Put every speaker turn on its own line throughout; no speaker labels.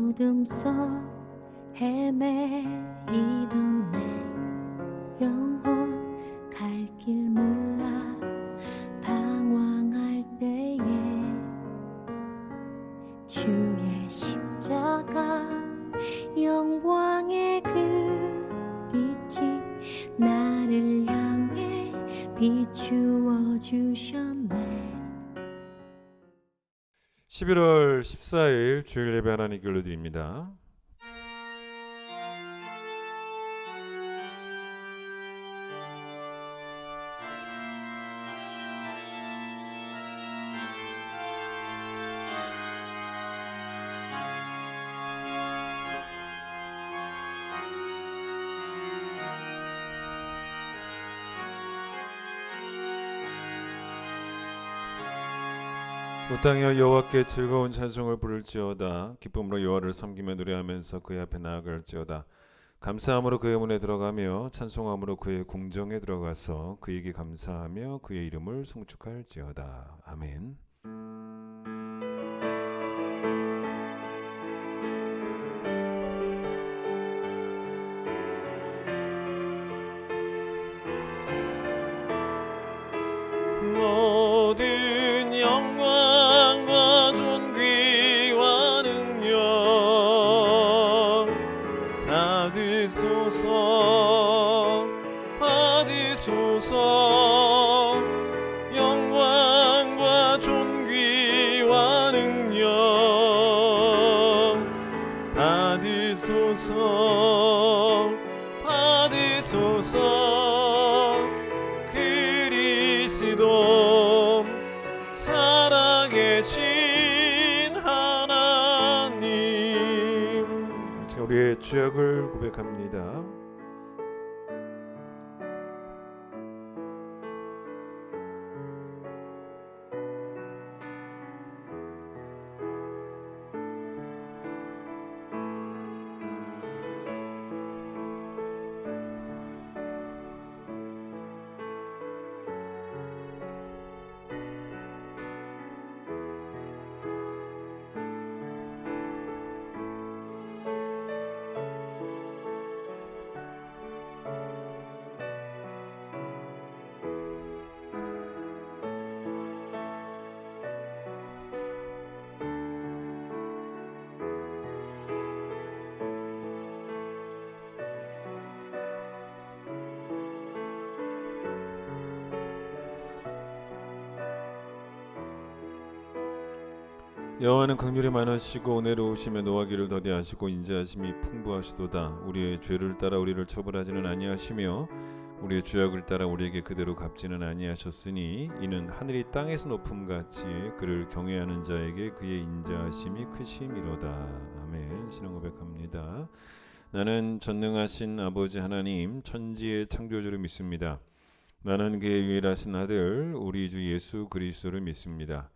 어둠 속 헤매이던 내 영혼 갈 길 몰라 방황할 때에 주의 십자가 영광의 그 빛이 나를 향해 비추어 주셨네.
11월 14일 주일 예배 하나님께 올려드립니다. 온 땅이여 여호와께 즐거운 찬송을 부를지어다. 기쁨으로 여호와를 섬기며 노래하면서 그의 앞에 나아갈지어다. 감사함으로 그의 문에 들어가며 찬송함으로 그의 궁정에 들어가서 그에게 감사하며 그의 이름을 송축할지어다. 아멘. 모든 영광과 존귀와 능력 받으소서 받으소서. 영광과 존귀와 능력 받으소서 받으소서. 그리스도 살아계신 하나님. 우리의 죄악을 고백합니다. 여호와는 긍휼이 많으시고 은혜로우시며 노하기를 더디하시고 인자하심이 풍부하시도다. 우리의 죄를 따라 우리를 처벌하지는 아니하시며 우리의 죄악을 따라 우리에게 그대로 갚지는 아니하셨으니 이는 하늘이 땅에서 높음같이 그를 경외하는 자에게 그의 인자하심이 크심이로다. 아멘. 신앙 고백합니다. 나는 전능하신 아버지 하나님 천지의 창조주를 믿습니다. 나는 그의 유일하신 아들 우리 주 예수 그리스도를 믿습니다.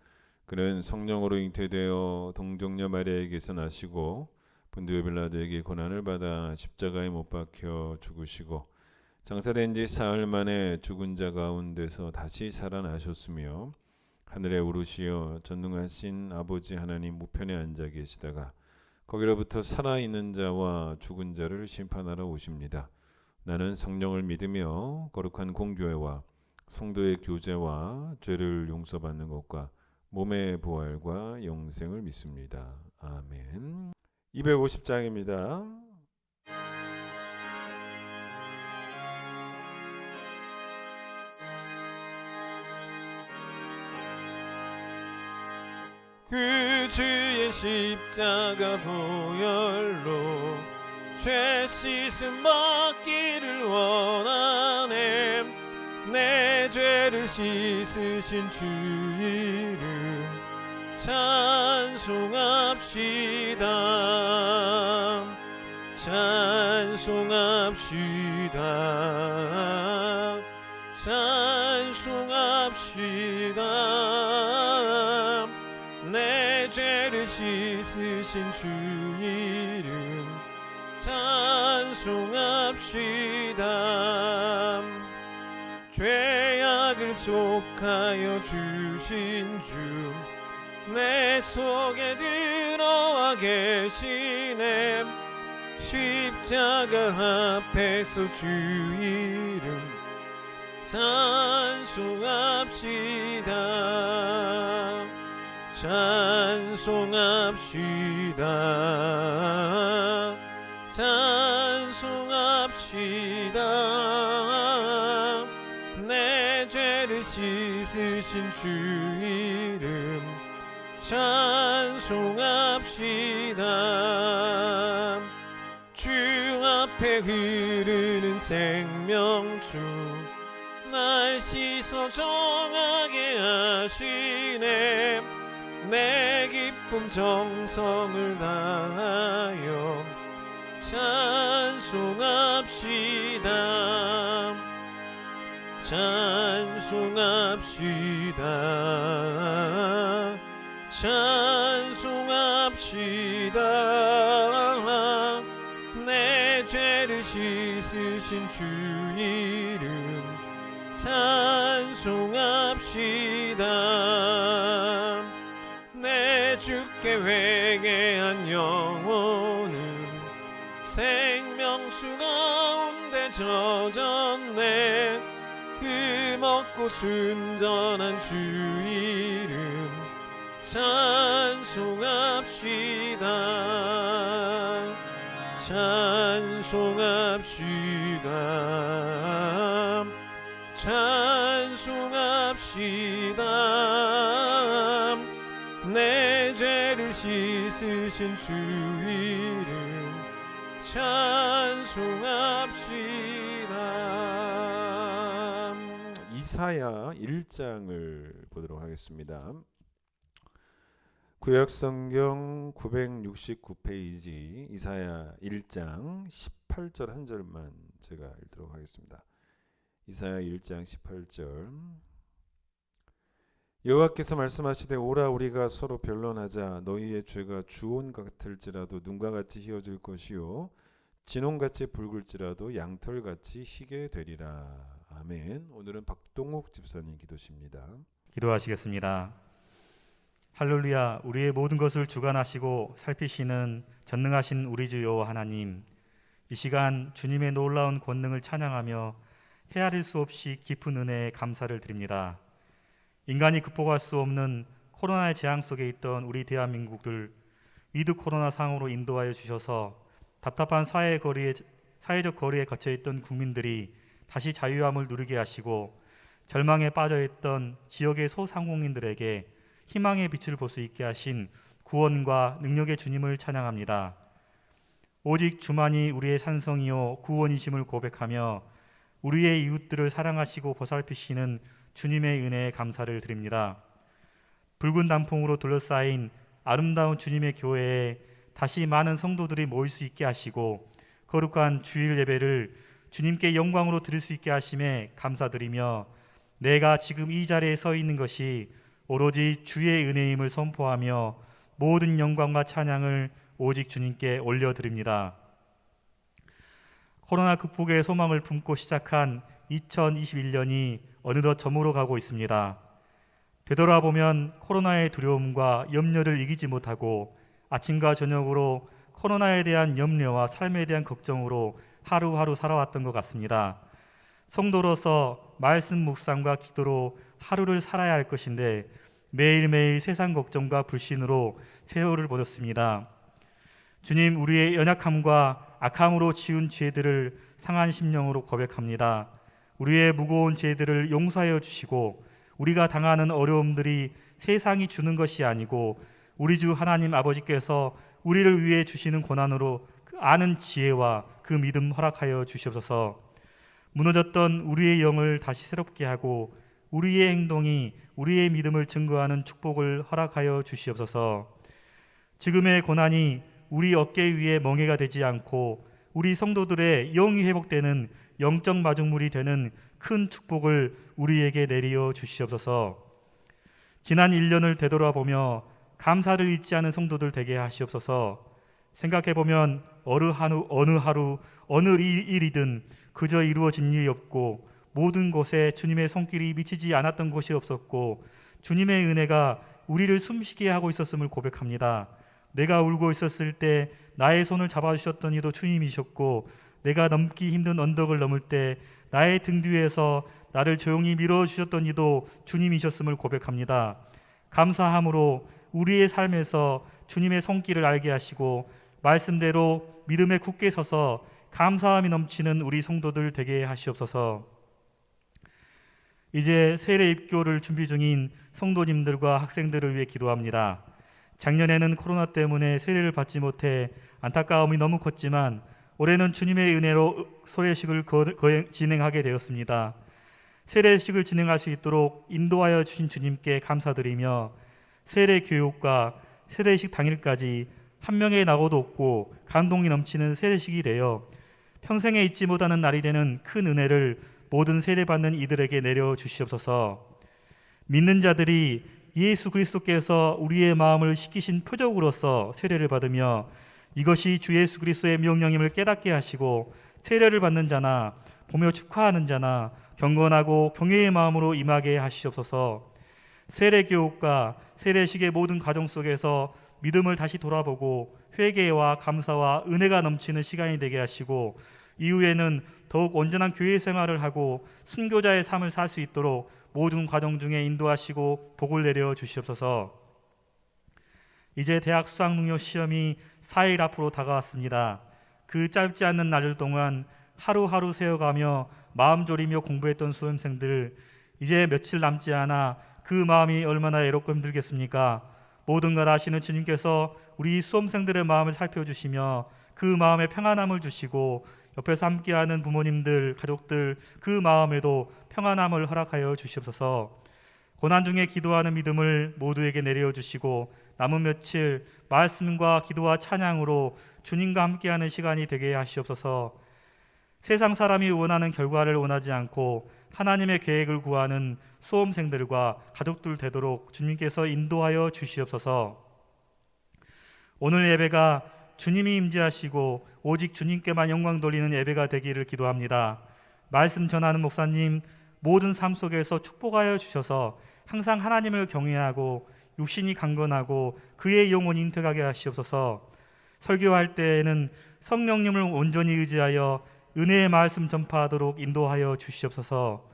그는 성령으로 잉태되어 동정녀 마리아에게서 나시고 본디오 빌라도에게 고난을 받아 십자가에 못 박혀 죽으시고 장사된 지 사흘 만에 죽은 자 가운데서 다시 살아나셨으며 하늘에 오르시어 전능하신 아버지 하나님 우편에 앉아 계시다가 거기로부터 살아있는 자와 죽은 자를 심판하러 오십니다. 나는 성령을 믿으며 거룩한 공교회와 성도의 교제와 죄를 용서받는 것과 몸의 부활과 영생을 믿습니다. 아멘. 250장입니다. 그 주의 십자가 보혈로 죄 씻음 받기를 원하네. 내 죄를 씻으신 주 이름 찬송합시다. 찬송합시다. 찬송합시다. 내 죄를 씻으신 주 이름 찬송합시다. 죄악을 속하여 주신 주 내 속에 들어와 계시네. 십자가 앞에서 주 이름 찬송합시다. 찬송합시다. 찬송합시다. 내 죄를 씻으신 주 이름 찬송합시다. 주 앞에 흐르는 생명수 날 씻어 정하게 하시네. 내 기쁨 정성을 다하여 찬송합시다. 찬송합시다. 찬송합시다. 내 죄를 씻으신 주 이름 찬송합시다. 내 주께 회개한 영혼은 생명수 가운데 젖었네. 흠없고 순전한 주 이름 찬송합시다. 찬송합시다. 찬송합시다. 내 죄를 씻으신 주 이름 찬송합시다. 이사야 1장을 보도록 하겠습니다. 구약성경 969페이지 이사야 1장 18절 한 절만 제가 읽도록 하겠습니다. 이사야 1장 18절. 여호와께서 말씀하시되 오라 우리가 서로 변론하자. 너희의 죄가 주온 같을지라도 눈과 같이 희어질 것이요 진홍같이 붉을지라도 양털같이 희게 되리라. 아멘. 오늘은 박동욱 집사님 기도십니다.
기도하시겠습니다. 할렐루야. 우리의 모든 것을 주관하시고 살피시는 전능하신 우리 주 여호와 하나님, 이 시간 주님의 놀라운 권능을 찬양하며 헤아릴 수 없이 깊은 은혜에 감사를 드립니다. 인간이 극복할 수 없는 코로나의 재앙 속에 있던 우리 대한민국을 위드 코로나 상으로 인도하여 주셔서 답답한 사회적 거리에 갇혀있던 국민들이 다시 자유함을 누리게 하시고 절망에 빠져있던 지역의 소상공인들에게 희망의 빛을 볼 수 있게 하신 구원과 능력의 주님을 찬양합니다. 오직 주만이 우리의 산성이요 구원이심을 고백하며 우리의 이웃들을 사랑하시고 보살피시는 주님의 은혜에 감사를 드립니다. 붉은 단풍으로 둘러싸인 아름다운 주님의 교회에 다시 많은 성도들이 모일 수 있게 하시고 거룩한 주일 예배를 주님께 영광으로 드릴 수 있게 하심에 감사드리며 내가 지금 이 자리에 서 있는 것이 오로지 주의 은혜임을 선포하며 모든 영광과 찬양을 오직 주님께 올려드립니다. 코로나 극복의 소망을 품고 시작한 2021년이 어느덧 저물어 가고 있습니다. 되돌아보면 코로나의 두려움과 염려를 이기지 못하고 아침과 저녁으로 코로나에 대한 염려와 삶에 대한 걱정으로 하루하루 살아왔던 것 같습니다. 성도로서 말씀 묵상과 기도로 하루를 살아야 할 것인데 매일매일 세상 걱정과 불신으로 세월을 보냈습니다. 주님, 우리의 연약함과 악함으로 지은 죄들을 상한 심령으로 고백합니다. 우리의 무거운 죄들을 용서하여 주시고 우리가 당하는 어려움들이 세상이 주는 것이 아니고 우리 주 하나님 아버지께서 우리를 위해 주시는 고난으로 그 아는 지혜와 그 믿음 허락하여 주시옵소서. 무너졌던 우리의 영을 다시 새롭게 하고 우리의 행동이 우리의 믿음을 증거하는 축복을 허락하여 주시옵소서. 지금의 고난이 우리 어깨 위에 멍에가 되지 않고 우리 성도들의 영이 회복되는 영적 마중물이 되는 큰 축복을 우리에게 내리어 주시옵소서. 지난 1년을 되돌아보며 감사를 잊지 않은 성도들 되게 하시옵소서. 생각해보면 어느 하루 어느 일이든 그저 이루어진 일이 없고 모든 곳에 주님의 손길이 미치지 않았던 곳이 없었고 주님의 은혜가 우리를 숨쉬게 하고 있었음을 고백합니다. 내가 울고 있었을 때 나의 손을 잡아주셨던 이도 주님이셨고, 내가 넘기 힘든 언덕을 넘을 때 나의 등 뒤에서 나를 조용히 밀어주셨던 이도 주님이셨음을 고백합니다. 감사함으로 우리의 삶에서 주님의 손길을 알게 하시고 말씀대로 믿음에 굳게 서서 감사함이 넘치는 우리 성도들 되게 하시옵소서. 이제 세례 입교를 준비 중인 성도님들과 학생들을 위해 기도합니다. 작년에는 코로나 때문에 세례를 받지 못해 안타까움이 너무 컸지만 올해는 주님의 은혜로 세례식을 진행하게 되었습니다. 세례식을 진행할 수 있도록 인도하여 주신 주님께 감사드리며 세례 교육과 세례식 당일까지 한 명의 낙오도 없고 감동이 넘치는 세례식이 되어 평생에 잊지 못하는 날이 되는 큰 은혜를 모든 세례받는 이들에게 내려주시옵소서. 믿는 자들이 예수 그리스도께서 우리의 마음을 식히신 표적으로서 세례를 받으며 이것이 주 예수 그리스도의 명령임을 깨닫게 하시고 세례를 받는 자나 보며 축하하는 자나 경건하고 경외의 마음으로 임하게 하시옵소서. 세례 교육과 세례식의 모든 과정 속에서 믿음을 다시 돌아보고 회개와 감사와 은혜가 넘치는 시간이 되게 하시고 이후에는 더욱 온전한 교회 생활을 하고 순교자의 삶을 살 수 있도록 모든 과정 중에 인도하시고 복을 내려 주시옵소서. 이제 대학 수학능력 시험이 4일 앞으로 다가왔습니다. 그 짧지 않는 날들 동안 하루하루 세어가며 마음 졸이며 공부했던 수험생들, 이제 며칠 남지 않아 그 마음이 얼마나 외롭고 힘들겠습니까? 모든 걸 아시는 주님께서 우리 수험생들의 마음을 살펴주시며 그 마음에 평안함을 주시고 옆에서 함께하는 부모님들, 가족들 그 마음에도 평안함을 허락하여 주시옵소서. 고난 중에 기도하는 믿음을 모두에게 내려주시고 남은 며칠 말씀과 기도와 찬양으로 주님과 함께하는 시간이 되게 하시옵소서. 세상 사람이 원하는 결과를 원하지 않고 하나님의 계획을 구하는 수험생들과 가족들 되도록 주님께서 인도하여 주시옵소서. 오늘 예배가 주님이 임재하시고 오직 주님께만 영광 돌리는 예배가 되기를 기도합니다. 말씀 전하는 목사님 모든 삶 속에서 축복하여 주셔서 항상 하나님을 경외하고 육신이 강건하고 그의 영혼이 인택하게 하시옵소서. 설교할 때에는 성령님을 온전히 의지하여 은혜의 말씀 전파하도록 인도하여 주시옵소서.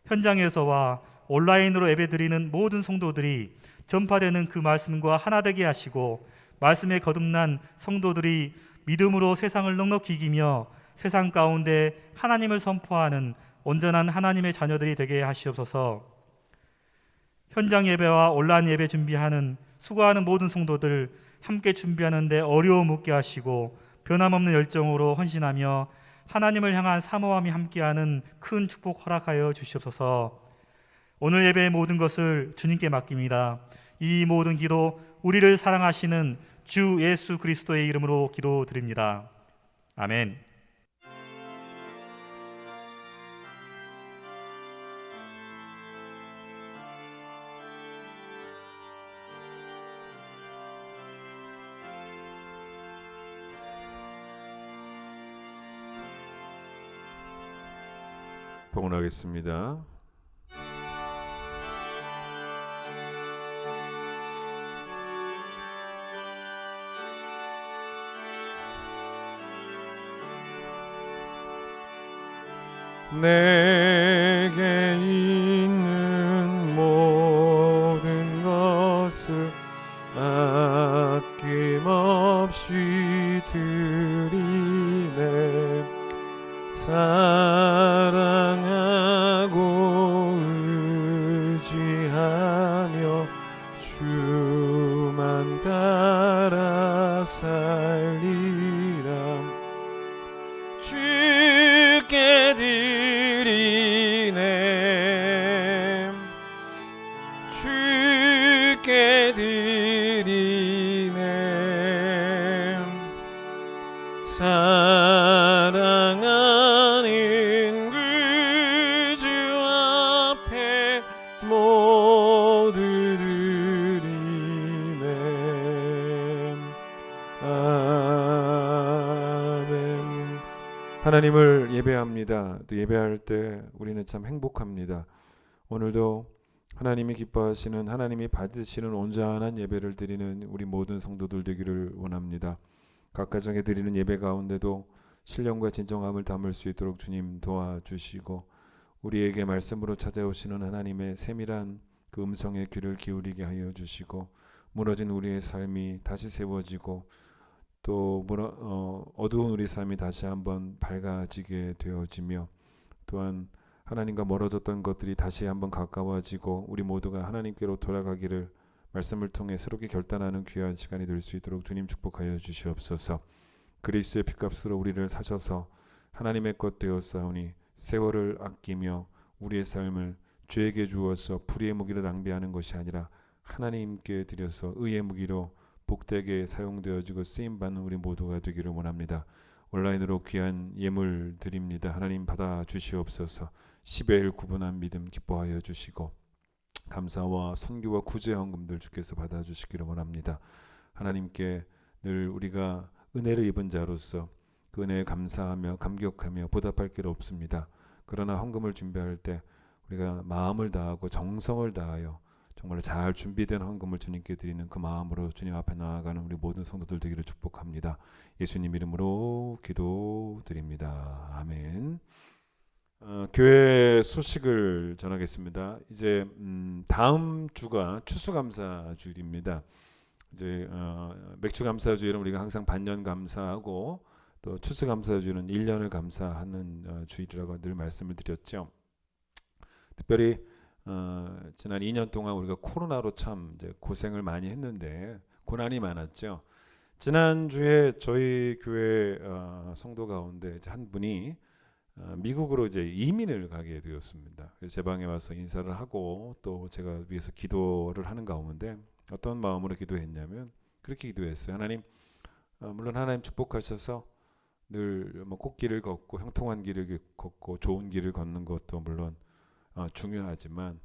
현장에서와 온라인으로 예배드리는 모든 성도들이 전파되는 그 말씀과 하나 되게 하시고 말씀에 거듭난 성도들이 믿음으로 세상을 넉넉히 이기며 세상 가운데 하나님을 선포하는 온전한 하나님의 자녀들이 되게 하시옵소서. 현장 예배와 온라인 예배 준비하는 수고하는 모든 성도들 함께 준비하는데 어려움 없게 하시고 변함없는 열정으로 헌신하며 하나님을 향한 사모함이 함께하는 큰 축복 허락하여 주시옵소서. 오늘 예배의 모든 것을 주님께 맡깁니다. 이 모든 기도 우리를 사랑하시는 주 예수 그리스도의 이름으로 기도드립니다. 아멘.
봉헌하겠습니다. 내게 있는 모든 것을 아낌없이 드리네. 사랑하고 의지하며 주만 따라 살리라. 주께 드리네. 주께 드리네. 사랑하는 그 주 앞에 모두 드리네. 아멘. 하나님을 예배합니다. 또 예배할 때 우리는 참 행복합니다. 오늘도 하나님이 기뻐하시는, 하나님이 받으시는 온전한 예배를 드리는 우리 모든 성도들 되기를 원합니다. 각 가정에 드리는 예배 가운데도 신령과 진정함을 담을 수 있도록 주님 도와주시고, 우리에게 말씀으로 찾아오시는 하나님의 세밀한 그 음성의 귀를 기울이게 하여 주시고, 무너진 우리의 삶이 다시 세워지고, 또 어두운 우리 삶이 다시 한번 밝아지게 되어지며, 또한 하나님과 멀어졌던 것들이 다시 한번 가까워지고 우리 모두가 하나님께로 돌아가기를 말씀을 통해 새롭게 결단하는 귀한 시간이 될 수 있도록 주님 축복하여 주시옵소서. 그리스도의 피값으로 우리를 사셔서 하나님의 것 되었사오니 세월을 아끼며 우리의 삶을 죄에게 주어서 불의의 무기로 낭비하는 것이 아니라 하나님께 드려서 의의 무기로 복되게 사용되어지고 쓰임받는 우리 모두가 되기를 원합니다. 온라인으로 귀한 예물 드립니다. 하나님 받아 주시옵소서. 10일 구분한 믿음 기뻐하여 주시고, 감사와 선교와 구제 헌금들 주께서 받아 주시기를 원합니다. 하나님께 늘 우리가 은혜를 입은 자로서 그 은혜에 감사하며 감격하며 보답할 길 없습니다. 그러나 헌금을 준비할 때 우리가 마음을 다하고 정성을 다하여 정말 잘 준비된 헌금을 주님께 드리는 그 마음으로 주님 앞에 나아가는 우리 모든 성도들 되기를 축복합니다. 예수님 이름으로 기도드립니다. 아멘. 교회 소식을 전하겠습니다. 이제 다음 주가 추수감사주일입니다. 이제 맥주감사주일은 우리가 항상 반년 감사하고, 또 추수감사주일은 1년을 감사하는 주일이라고 늘 말씀을 드렸죠. 특별히 지난 2년 동안 우리가 코로나로 참 이제 고생을 많이 했는데 고난이 많았죠. 지난주에 저희 교회 성도 가운데 이제 한 분이 미국으로 이제 이민을 가게 되었습니다. 그래서 제 방에 와서 인사를 하고 또 제가 위해서 기도를 하는 가운데 어떤 마음으로 기도했냐면 그렇게 기도했어요. 하나님, 물론 하나님 축복하셔서 늘 뭐 꽃길을 걷고 형통한 길을 걷고 좋은 길을 걷는 것도 물론 중요하지만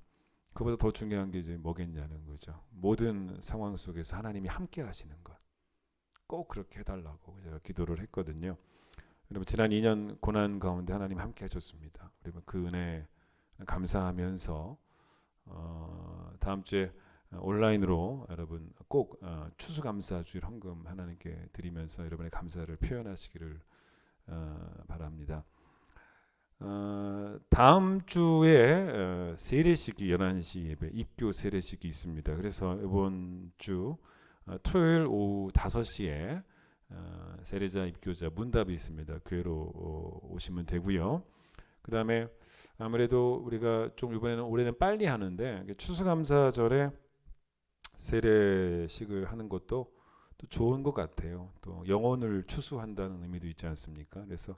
그보다 더 중요한 게 이제 뭐겠냐는 거죠. 모든 상황 속에서 하나님이 함께 하시는 것, 꼭 그렇게 해달라고 제가 기도를 했거든요. 여러분, 지난 2년 고난 가운데 하나님 함께 하셨습니다. 그리고 그 은혜 감사하면서 다음 주에 온라인으로 여러분 꼭 추수감사주일 헌금 하나님께 드리면서 여러분의 감사를 표현하시기를 바랍니다. 다음 주에 세례식이 11시 예배, 입교 세례식이 있습니다. 그래서 이번 주 토요일 오후 5시에 세례자 입교자 문답이 있습니다. 교회로 오시면 되고요. 그 다음에 아무래도 우리가 좀 이번에는 올해는 빨리 하는데 추수감사절에 세례식을 하는 것도 또 좋은 것 같아요. 또 영혼을 추수한다는 의미도 있지 않습니까? 그래서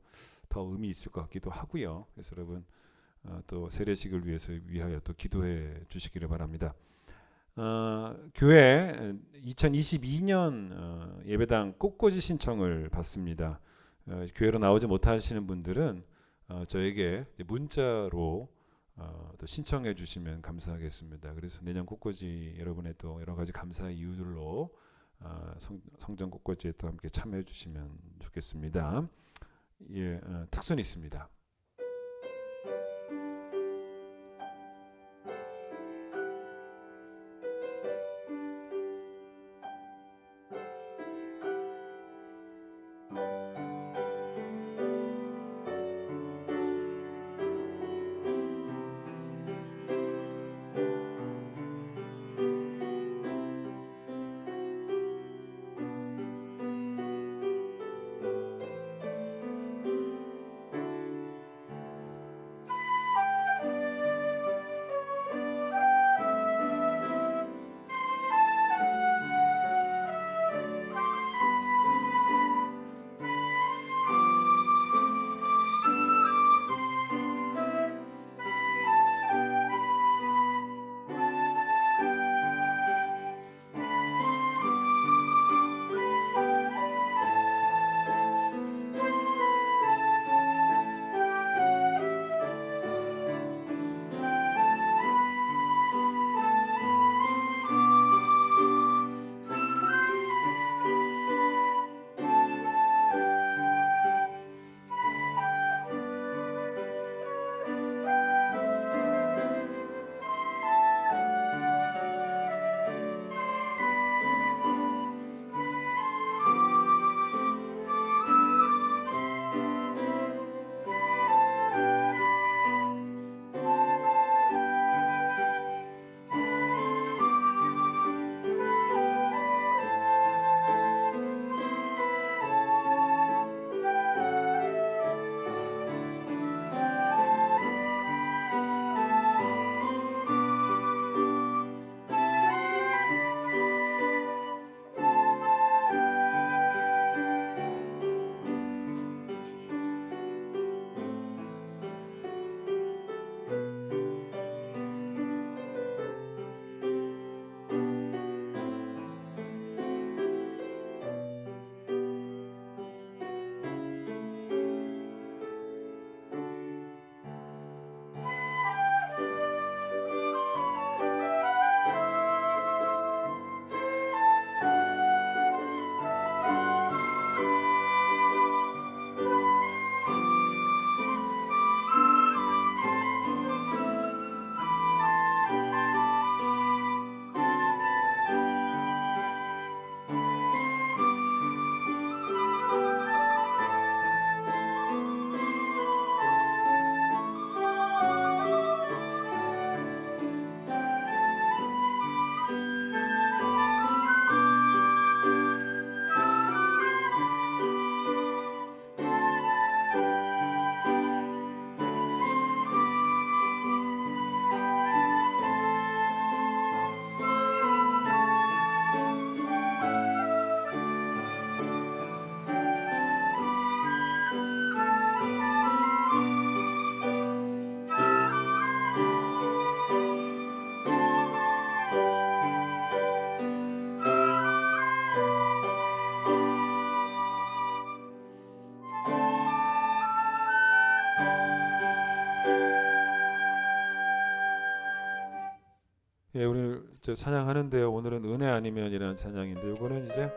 더 의미 있을 것 같기도 하고요. 그래서 여러분 또 세례식을 위하여 또 기도해 주시기를 바랍니다. 교회 2022년 예배당 꽃꽂이 신청을 받습니다. 교회로 나오지 못하시는 분들은 저에게 문자로 또 신청해 주시면 감사하겠습니다. 그래서 내년 꽃꽂이 여러분의 또 여러 가지 감사의 이유들로 성전 꽃꽂이에 또 함께 참여해 주시면 좋겠습니다. 예, 특선이 있습니다. 예, 우리 찬양하는데요. 오늘은 은혜 아니면이라는 찬양인데 이거는 이제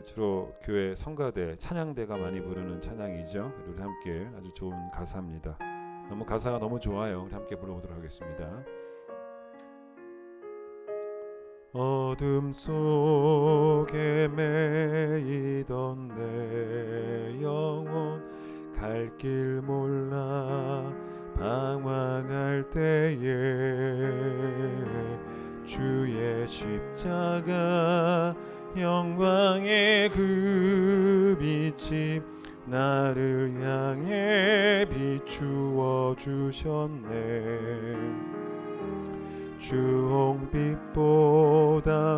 주로 교회 성가대, 찬양대가 많이 부르는 찬양이죠. 우리 함께 아주 좋은 가사입니다. 가사가 너무 좋아요. 우리 함께 불러보도록 하겠습니다. 어둠 속에 매이던 내 영혼 갈 길 몰라 방황할 때에 주의 십자가 영광의 그 빛이 나를 향해 비추어 주셨네. 주홍빛보다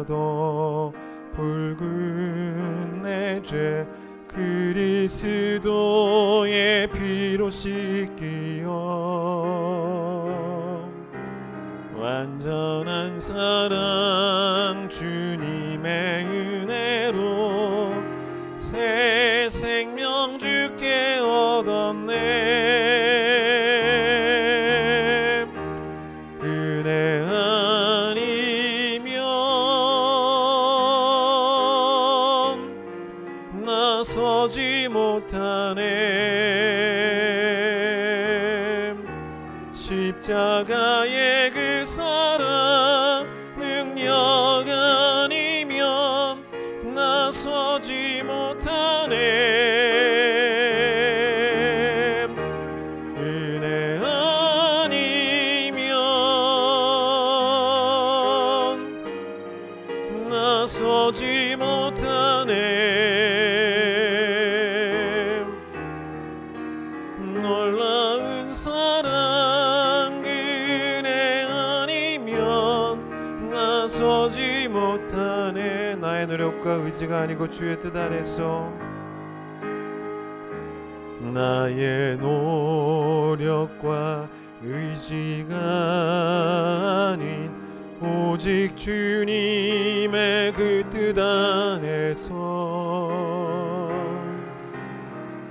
더 붉은 내 죄 그리스도의 피로 씻기어 완전한 사랑 주님의 은혜로 새 생명 주께 얻었네. 은혜 아니면 나서지 못하네. 십자가의 그 사랑 능력 아니면 나서지 못하네. 은혜 아니면 나서지 못하네. 놀라운 사랑 은혜 아니면 나서지 못하네. 나의 노력과 의지가 아니고 주의 뜻 안에서 나의 노력과 의지가 아닌 오직 주님의 그 뜻 안에서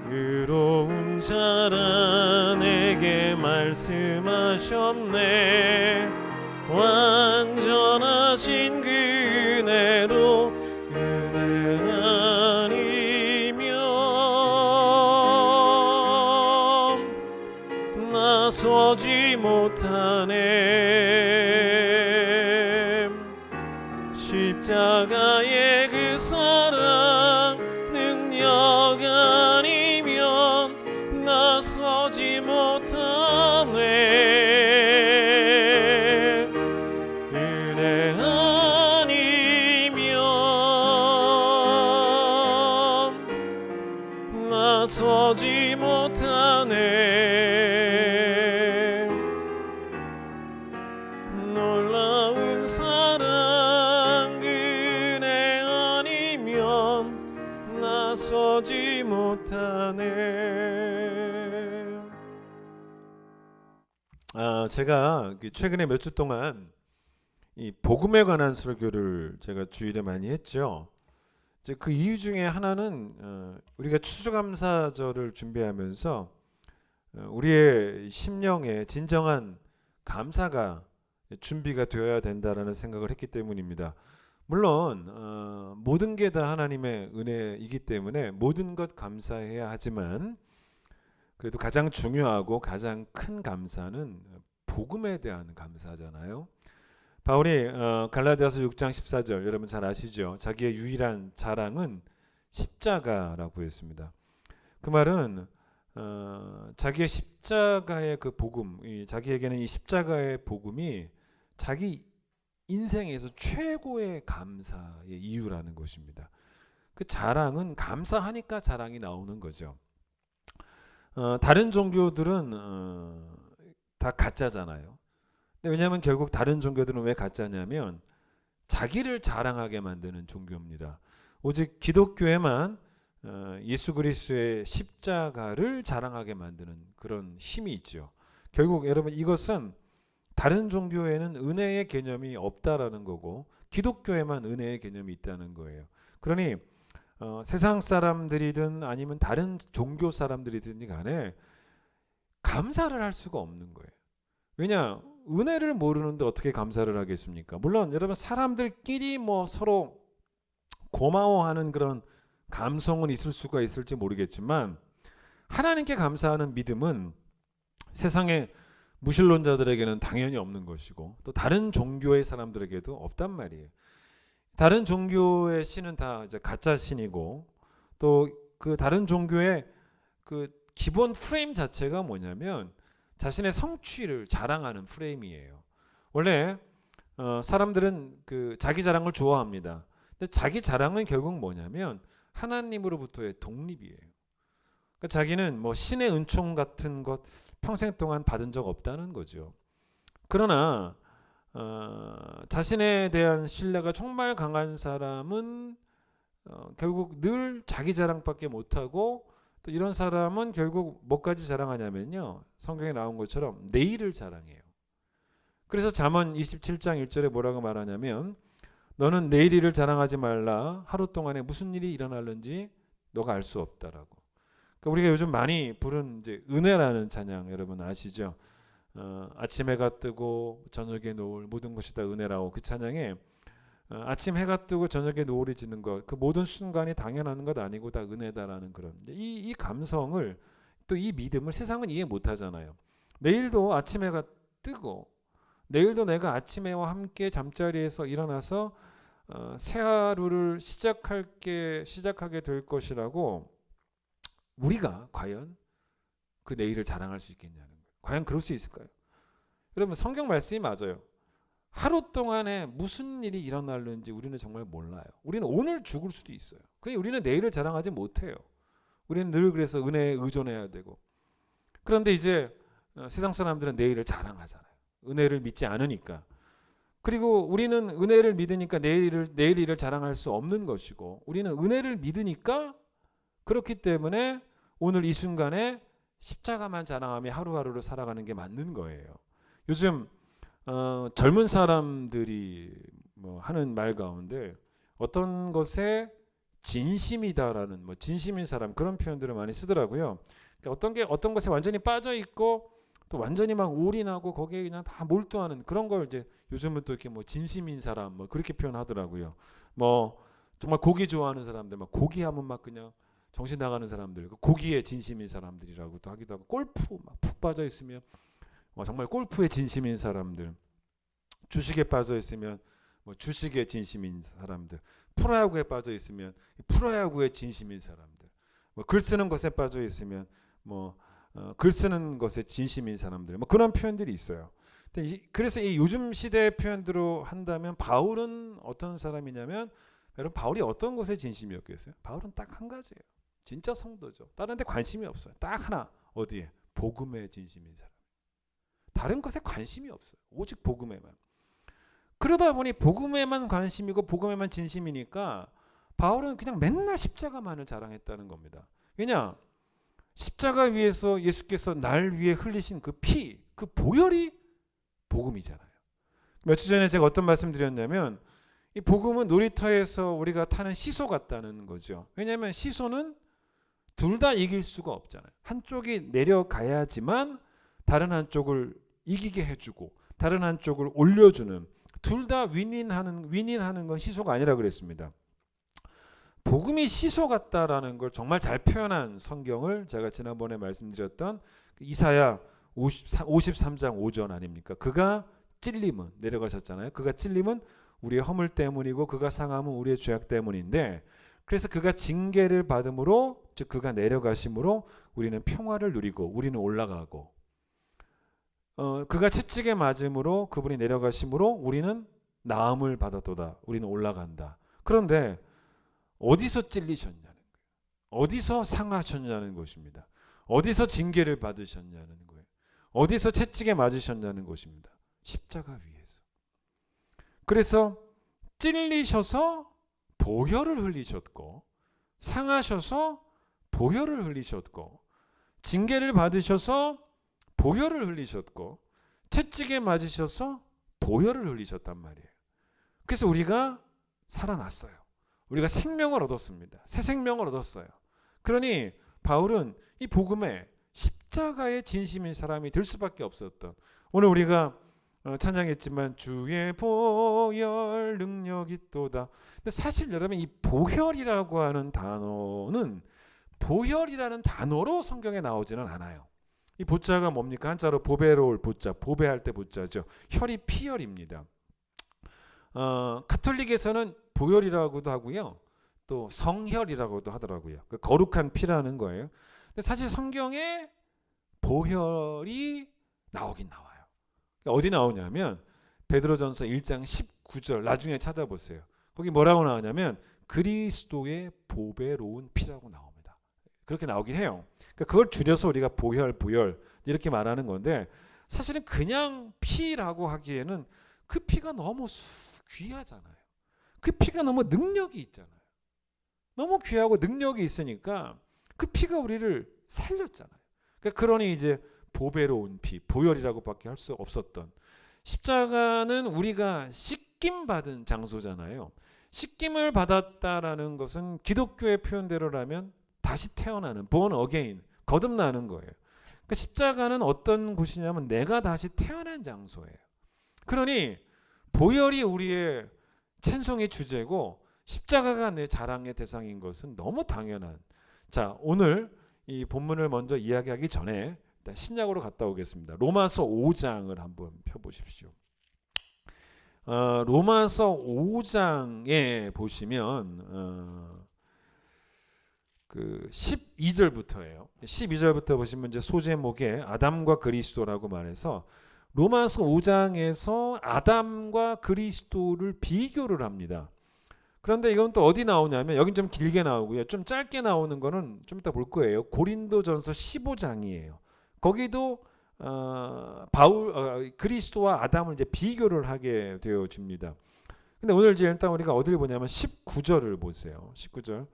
의로운 자라 내게 말씀하셨네. 완전하신 그 은혜로 은혜 아니면 나서지 못하네. 십자가의 그 사랑 능력 아니면 나서지 못하네. 은혜 아니면 나서지 못하네. 놀라운 사랑 은혜 아니면 나서지 못하네. 제가 최근에 몇 주 동안 이 복음에 관한 설교를 제가 주일에 많이 했죠. 이제 그 이유 중에 하나는 우리가 추수감사절을 준비하면서 우리의 심령에 진정한 감사가 준비가 되어야 된다라는 생각을 했기 때문입니다. 물론 모든 게 다 하나님의 은혜이기 때문에 모든 것 감사해야 하지만 그래도 가장 중요하고 가장 큰 감사는 복음에 대한 감사잖아요. 바울이 갈라디아서 6장 14절 여러분 잘 아시죠? 자기의 유일한 자랑은 십자가라고 했습니다. 그 말은 자기의 십자가의 그 복음, 자기에게는 이 십자가의 복음이 자기 인생에서 최고의 감사의 이유라는 것입니다. 그 자랑은 감사하니까 자랑이 나오는 거죠. 다른 종교들은 다 가짜잖아요. 근데 왜냐하면 결국 다른 종교들은 왜 가짜냐면 자기를 자랑하게 만드는 종교입니다. 오직 기독교에만 예수 그리스도의 십자가를 자랑하게 만드는 그런 힘이 있죠. 결국 여러분 이것은 다른 종교에는 은혜의 개념이 없다라는 거고 기독교에만 은혜의 개념이 있다는 거예요. 그러니 세상 사람들이든 아니면 다른 종교 사람들이든 간에 감사를 할 수가 없는 거예요. 왜냐? 은혜를 모르는데 어떻게 감사를 하겠습니까? 물론 여러분 사람들끼리 뭐 서로 고마워하는 그런 감성은 있을 수가 있을지 모르겠지만 하나님께 감사하는 믿음은 세상의 무신론자들에게는 당연히 없는 것이고 또 다른 종교의 사람들에게도 없단 말이에요. 다른 종교의 신은 다 이제 가짜 신이고 또 그 다른 종교의 그 기본 프레임 자체가 뭐냐면 자신의 성취를 자랑하는 프레임이에요. 원래 사람들은 그 자기 자랑을 좋아합니다. 근데 자기 자랑은 결국 뭐냐면 하나님으로부터의 독립이에요. 그러니까 자기는 뭐 신의 은총 같은 것 평생 동안 받은 적 없다는 거죠. 그러나 자신에 대한 신뢰가 정말 강한 사람은 결국 늘 자기 자랑밖에 못하고 또 이런 사람은 결국 뭐까지 자랑하냐면요. 성경에 나온 것처럼 내일을 자랑해요. 그래서 잠언 27장 1절에 뭐라고 말하냐면 너는 내일 일을 자랑하지 말라. 하루 동안에 무슨 일이 일어날는지 너가 알 수 없다라고. 그러니까 우리가 요즘 많이 부른 이제 은혜라는 찬양 여러분 아시죠? 아침 해가 뜨고 저녁에 노을 모든 것이 다 은혜라고 그 찬양에 아침 해가 뜨고 저녁에 노을이 지는 것 그 모든 순간이 당연한 것 아니고 다 은혜다라는 그런 이 감성을 또 이 믿음을 세상은 이해 못하잖아요. 내일도 아침 해가 뜨고 내일도 내가 아침 해와 함께 잠자리에서 일어나서 새 하루를 시작하게 될 것이라고 우리가 과연 그 내일을 자랑할 수 있겠냐는 거예요. 과연 그럴 수 있을까요? 여러분 성경 말씀이 맞아요. 하루 동안에 무슨 일이 일어날는지 우리는 정말 몰라요. 우리는 오늘 죽을 수도 있어요. 그러니 우리는 내일을 자랑하지 못해요. 우리는 늘 그래서 은혜에 의존해야 되고. 그런데 이제 세상 사람들은 내일을 자랑하잖아요. 은혜를 믿지 않으니까. 그리고 우리는 은혜를 믿으니까 내일 일을 자랑할 수 없는 것이고 우리는 은혜를 믿으니까 그렇기 때문에 오늘 이 순간에 십자가만 자랑하며 하루하루를 살아가는 게 맞는 거예요. 요즘 젊은 사람들이 뭐 하는 말 가운데 어떤 것에 진심이다라는 뭐 진심인 사람 그런 표현들을 많이 쓰더라고요. 그러니까 어떤 것에 완전히 빠져 있고 또 완전히 막 올인하고 거기에 그냥 다 몰두하는 그런 걸 이제 요즘은 또 이렇게 뭐 진심인 사람 뭐 그렇게 표현하더라고요. 뭐 정말 고기 좋아하는 사람들 막 고기 하면 막 그냥 정신 나가는 사람들 고기에 진심인 사람들이라고 또 하기도 하고 골프 막 푹 빠져 있으면 정말 골프에 진심인 사람들, 주식에 빠져 있으면 뭐 주식에 진심인 사람들, 프로야구에 빠져 있으면 프로야구에 진심인 사람들, 뭐 글 쓰는 것에 빠져 있으면 뭐 글 쓰는 것에 진심인 사람들, 뭐 그런 표현들이 있어요. 그래서 이 요즘 시대의 표현대로 한다면 바울은 어떤 사람이냐면 여러분 바울이 어떤 것에 진심이었겠어요? 바울은 딱 한 가지예요. 진짜 성도죠. 다른 데 관심이 없어요. 딱 하나. 어디에? 복음에 진심인 사람. 다른 것에 관심이 없어요. 오직 복음에만. 그러다 보니 복음에만 관심이고 복음에만 진심이니까 바울은 그냥 맨날 십자가만을 자랑했다는 겁니다. 왜냐? 십자가 위에서 예수께서 날 위해 흘리신 그 피, 그 보혈이 복음이잖아요. 며칠 전에 제가 어떤 말씀 드렸냐면 이 복음은 놀이터에서 우리가 타는 시소 같다는 거죠. 왜냐하면 시소는 둘 다 이길 수가 없잖아요. 한쪽이 내려가야지만 다른 한쪽을 이기게 해주고 다른 한쪽을 올려주는 둘 다 윈윈하는 건 시소가 아니라 그랬습니다. 복음이 시소 같다라는 걸 정말 잘 표현한 성경을 제가 지난번에 말씀드렸던 이사야 53장 5절 아닙니까? 그가 찔림은 내려가셨잖아요. 그가 찔림은 우리의 허물 때문이고 그가 상함은 우리의 죄악 때문인데 그래서 그가 징계를 받음으로 즉 그가 내려가심으로 우리는 평화를 누리고 우리는 올라가고 그가 채찍에 맞음으로 그분이 내려가심으로 우리는 나음을 받았도다. 우리는 올라간다. 그런데 어디서 찔리셨냐는 거예요. 어디서 상하셨냐는 것입니다. 어디서 징계를 받으셨냐는 거예요. 어디서 채찍에 맞으셨냐는 것입니다. 십자가 위에서. 그래서 찔리셔서 보혈을 흘리셨고 상하셔서 보혈을 흘리셨고 징계를 받으셔서 보혈을 흘리셨고 채찍에 맞으셔서 보혈을 흘리셨단 말이에요. 그래서 우리가 살아났어요. 우리가 생명을 얻었습니다. 새 생명을 얻었어요. 그러니 바울은 이 복음에 십자가의 진심인 사람이 될 수밖에 없었던 오늘 우리가 찬양했지만 주의 보혈 능력이 또다. 근데 사실 여러분 이 보혈이라고 하는 단어는 보혈이라는 단어로 성경에 나오지는 않아요. 이 보자가 뭡니까? 한자로 보배로울 보자, 보배할 때 보자죠. 혈이 피혈입니다. 가톨릭에서는 보혈이라고도 하고요, 또 성혈이라고도 하더라고요. 그 거룩한 피라는 거예요. 근데 사실 성경에 보혈이 나오긴 나와요. 어디 나오냐면 베드로전서 1장 19절 나중에 찾아보세요. 거기 뭐라고 나오냐면 그리스도의 보배로운 피라고 나옵니다. 그렇게 나오긴 해요. 그러니까 그걸 줄여서 우리가 보혈 이렇게 말하는 건데, 사실은 그냥 피라고 하기에는 그 피가 너무 귀하잖아요. 그 피가 너무 능력이 있잖아요. 너무 귀하고 능력이 있으니까 그 피가 우리를 살렸잖아요. 그러니 이제 보배로운 피, 보혈이라고밖에 할 수 없었던, 십자가는 우리가 씻김 받은 장소잖아요. 씻김을 받았다라는 것은 기독교의 표현대로라면 다시 태어나는, born again, 거듭나는 거예요. 그러니까 십자가는 어떤 곳이냐면 내가 다시 태어난 장소예요. 그러니 보혈이 우리의 찬송의 주제고 십자가가 내 자랑의 대상인 것은 너무 당연한. 자, 오늘 이 본문을 먼저 이야기하기 전에 일단 신약으로 갔다 오겠습니다. 로마서 5장을 한번 펴보십시오. 로마서 5장에 보시면 그 12절부터예요. 12절부터 보시면 이제 소제목에 아담과 그리스도라고 말해서 로마서 5장에서 아담과 그리스도를 비교를 합니다. 그런데 이건 또 어디 나오냐면, 여긴 좀 길게 나오고요, 좀 짧게 나오는 거는 좀 이따 볼 거예요. 고린도전서 15장이에요. 거기도 그리스도와 아담을 이제 비교를 하게 되어집니다. 근데 오늘 이제 일단 우리가 어디를 보냐면 19절을 보세요. 19절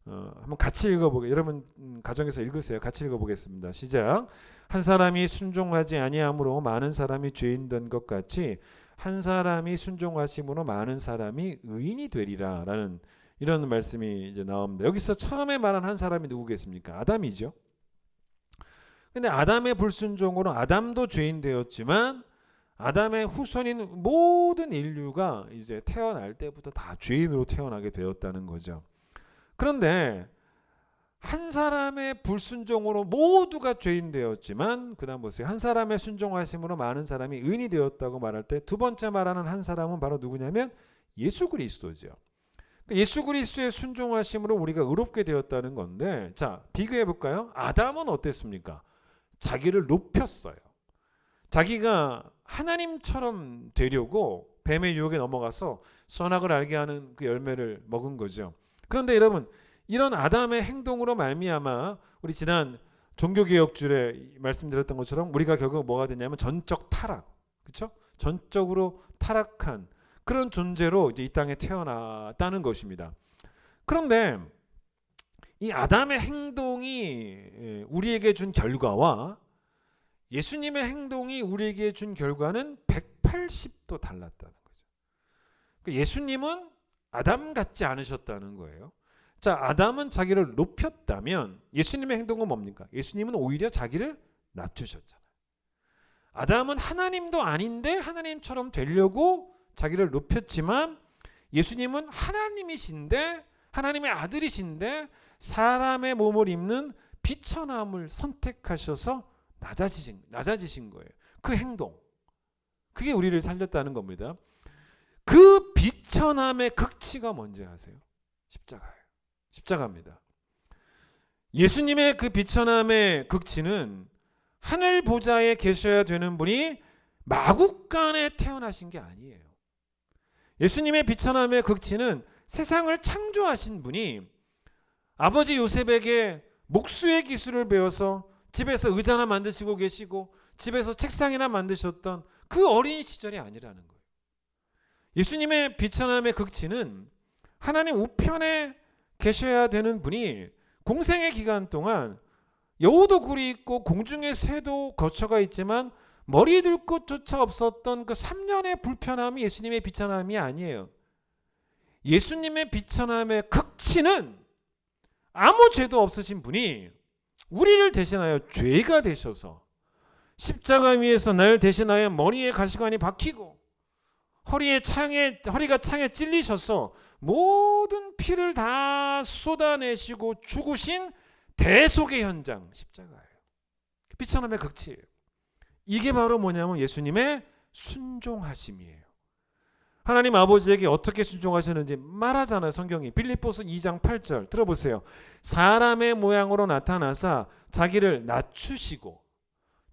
한번 같이 읽어보게. 여러분 가정에서 읽으세요. 같이 읽어보겠습니다. 시작. 한 사람이 순종하지 아니함으로 많은 사람이 죄인 된 것 같이 한 사람이 순종하심으로 많은 사람이 의인이 되리라라는 이런 말씀이 이제 나옵니다. 여기서 처음에 말한 한 사람이 누구겠습니까? 아담이죠. 근데 아담의 불순종으로 아담도 죄인 되었지만 아담의 후손인 모든 인류가 이제 태어날 때부터 다 죄인으로 태어나게 되었다는 거죠. 그런데 한 사람의 불순종으로 모두가 죄인 되었지만, 그다음 보세요. 한 사람의 순종하심으로 많은 사람이 의인이 되었다고 말할 때 두 번째 말하는 한 사람은 바로 누구냐면 예수 그리스도죠. 예수 그리스도의 순종하심으로 우리가 의롭게 되었다는 건데, 자, 비교해 볼까요? 아담은 어땠습니까? 자기를 높였어요. 자기가 하나님처럼 되려고 뱀의 유혹에 넘어가서 선악을 알게 하는 그 열매를 먹은 거죠. 그런데 여러분, 이런 아담의 행동으로 말미암아 우리 지난 종교개혁줄에 말씀드렸던 것처럼 우리가 결국 뭐가 되냐면 전적 타락, 그렇죠? 전적으로 타락한 그런 존재로 이제 이 땅에 태어났다는 것입니다. 그런데 이 아담의 행동이 우리에게 준 결과와 예수님의 행동이 우리에게 준 결과는 180도 달랐다는 거죠. 예수님은 아담 같지 않으셨다는 거예요. 자, 아담은 자기를 높였다면 예수님의 행동은 뭡니까? 예수님은 오히려 자기를 낮추셨잖아요. 아담은 하나님도 아닌데 하나님처럼 되려고 자기를 높였지만, 예수님은 하나님이신데, 하나님의 아들이신데 사람의 몸을 입는 비천함을 선택하셔서 낮아지신 거예요. 그 행동, 그게 우리를 살렸다는 겁니다. 그 비천함의 극치가 뭔지 아세요? 십자가예요. 십자가입니다. 예수님의 그 비천함의 극치는 하늘 보좌에 계셔야 되는 분이 마국간에 태어나신 게 아니에요. 예수님의 비천함의 극치는 세상을 창조하신 분이 아버지 요셉에게 목수의 기술을 배워서 집에서 의자나 만드시고 계시고 집에서 책상이나 만드셨던 그 어린 시절이 아니라는 거예요. 예수님의 비천함의 극치는 하나님 우편에 계셔야 되는 분이 공생의 기간 동안 여우도 굴이 있고 공중의 새도 거처가 있지만 머리 들 곳조차 없었던 그 3년의 불편함이 예수님의 비천함이 아니에요. 예수님의 비천함의 극치는 아무 죄도 없으신 분이 우리를 대신하여 죄가 되셔서 십자가 위에서 날 대신하여 머리에 가시관이 박히고 허리가 창에 찔리셔서 모든 피를 다 쏟아내시고 죽으신 대속의 현장, 십자가예요. 비천함의 극치예요. 이게 바로 뭐냐면 예수님의 순종하심이에요. 하나님 아버지에게 어떻게 순종하셨는지 말하잖아요. 성경이 빌립보서 2장 8절 들어보세요. 사람의 모양으로 나타나사 자기를 낮추시고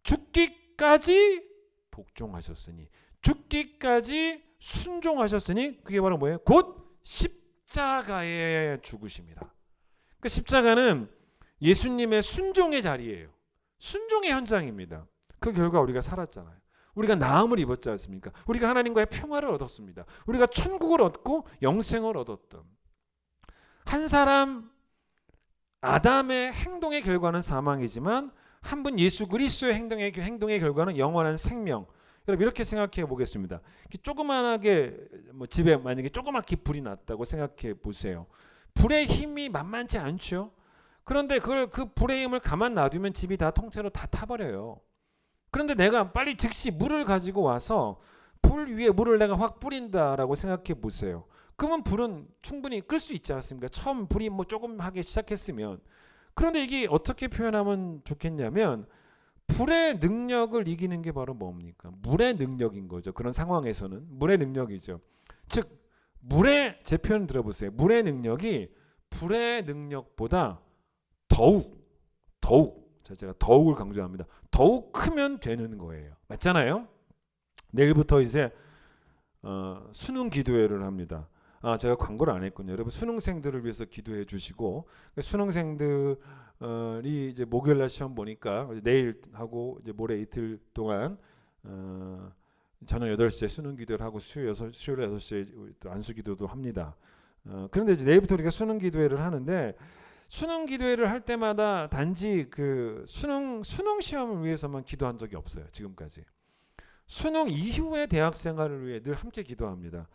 죽기까지 복종하셨으니, 죽기까지 순종하셨으니, 그게 바로 뭐예요? 곧 십자가의 죽으심이라. 그러니까 십자가는 예수님의 순종의 자리예요. 순종의 현장입니다. 그 결과 우리가 살았잖아요. 우리가 나음을 입었지 않습니까? 우리가 하나님과의 평화를 얻었습니다. 우리가 천국을 얻고 영생을 얻었던 한 사람 아담의 행동의 결과는 사망이지만 한 분 예수 그리스도의 행동의 결과는 영원한 생명. 여러분 이렇게 생각해 보겠습니다. 조그만하게 집에 만약에 조그맣게 불이 났다고 생각해 보세요. 불의 힘이 만만치 않죠. 그런데 그 불의 힘을 가만 놔두면 집이 다 통째로 다 타버려요. 그런데 내가 빨리 즉시 물을 가지고 와서 불 위에 물을 내가 확 뿌린다라고 생각해 보세요. 그러면 불은 충분히 끌 수 있지 않습니까? 처음 불이 조금 하기 시작했으면. 그런데 이게 어떻게 표현하면 좋겠냐면 불의 능력을 이기는 게 바로 뭡니까? 물의 능력인 거죠. 그런 상황에서는 물의 능력이죠. 즉 제 표현 들어보세요. 물의 능력이 불의 능력보다 더욱 제가 더욱을 강조합니다. 더욱 크면 되는 거예요. 맞잖아요. 내일부터 이제 수능 기도회를 합니다. 제가 광고를 안 했군요. 여러분 수능생들을 위해서 기도해 주시고, 수능생들이 이제 목요일 날 시험 보니까 내일 하고 이제 모레 이틀 동안 저녁 8시에 수능 기도를 하고 수요일 6시에 또 안수 기도도 합니다. 그런데 이제 내일부터 우리가 수능 기도회를 하는데, 수능 기도회를 할 때마다 단지 그 수능 시험을 위해서만 기도한 적이 없어요. 지금까지. 수능 이후의 대학 생활을 위해 늘 함께 기도합니다.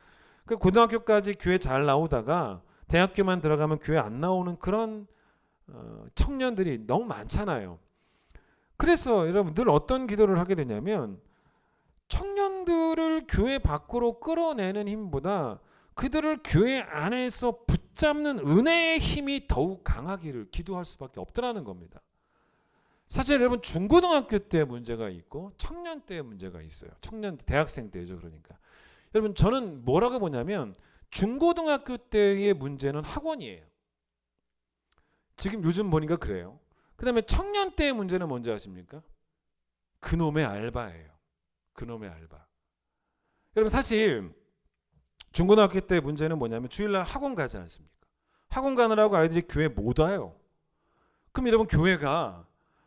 그 고등학교까지 교회 잘 나오다가 대학교만 들어가면 교회 안 나오는 그런 청년들이 너무 많잖아요. 그래서 여러분 늘 어떤 기도를 하게 되냐면, 청년들을 교회 밖으로 끌어내는 힘보다 그들을 교회 안에서 붙잡는 은혜의 힘이 더욱 강하기를 기도할 수밖에 없더라는 겁니다. 사실 여러분 중고등학교 때 문제가 있고 청년 때 문제가 있어요. 대학생 때죠. 그러니까 여러분 저는 뭐라고 보냐면 중고등학교 때의 문제는 학원이에요. 지금 요즘 보니까 그래요. 그 다음에 청년 때의 문제는 뭔지 아십니까? 그놈의 알바예요. 그놈의 알바. 여러분 사실 중고등학교 때 문제는 뭐냐면 주일날 학원 가지 않습니까? 학원 가느라고 아이들이 교회 못 와요. 그럼 여러분 교회가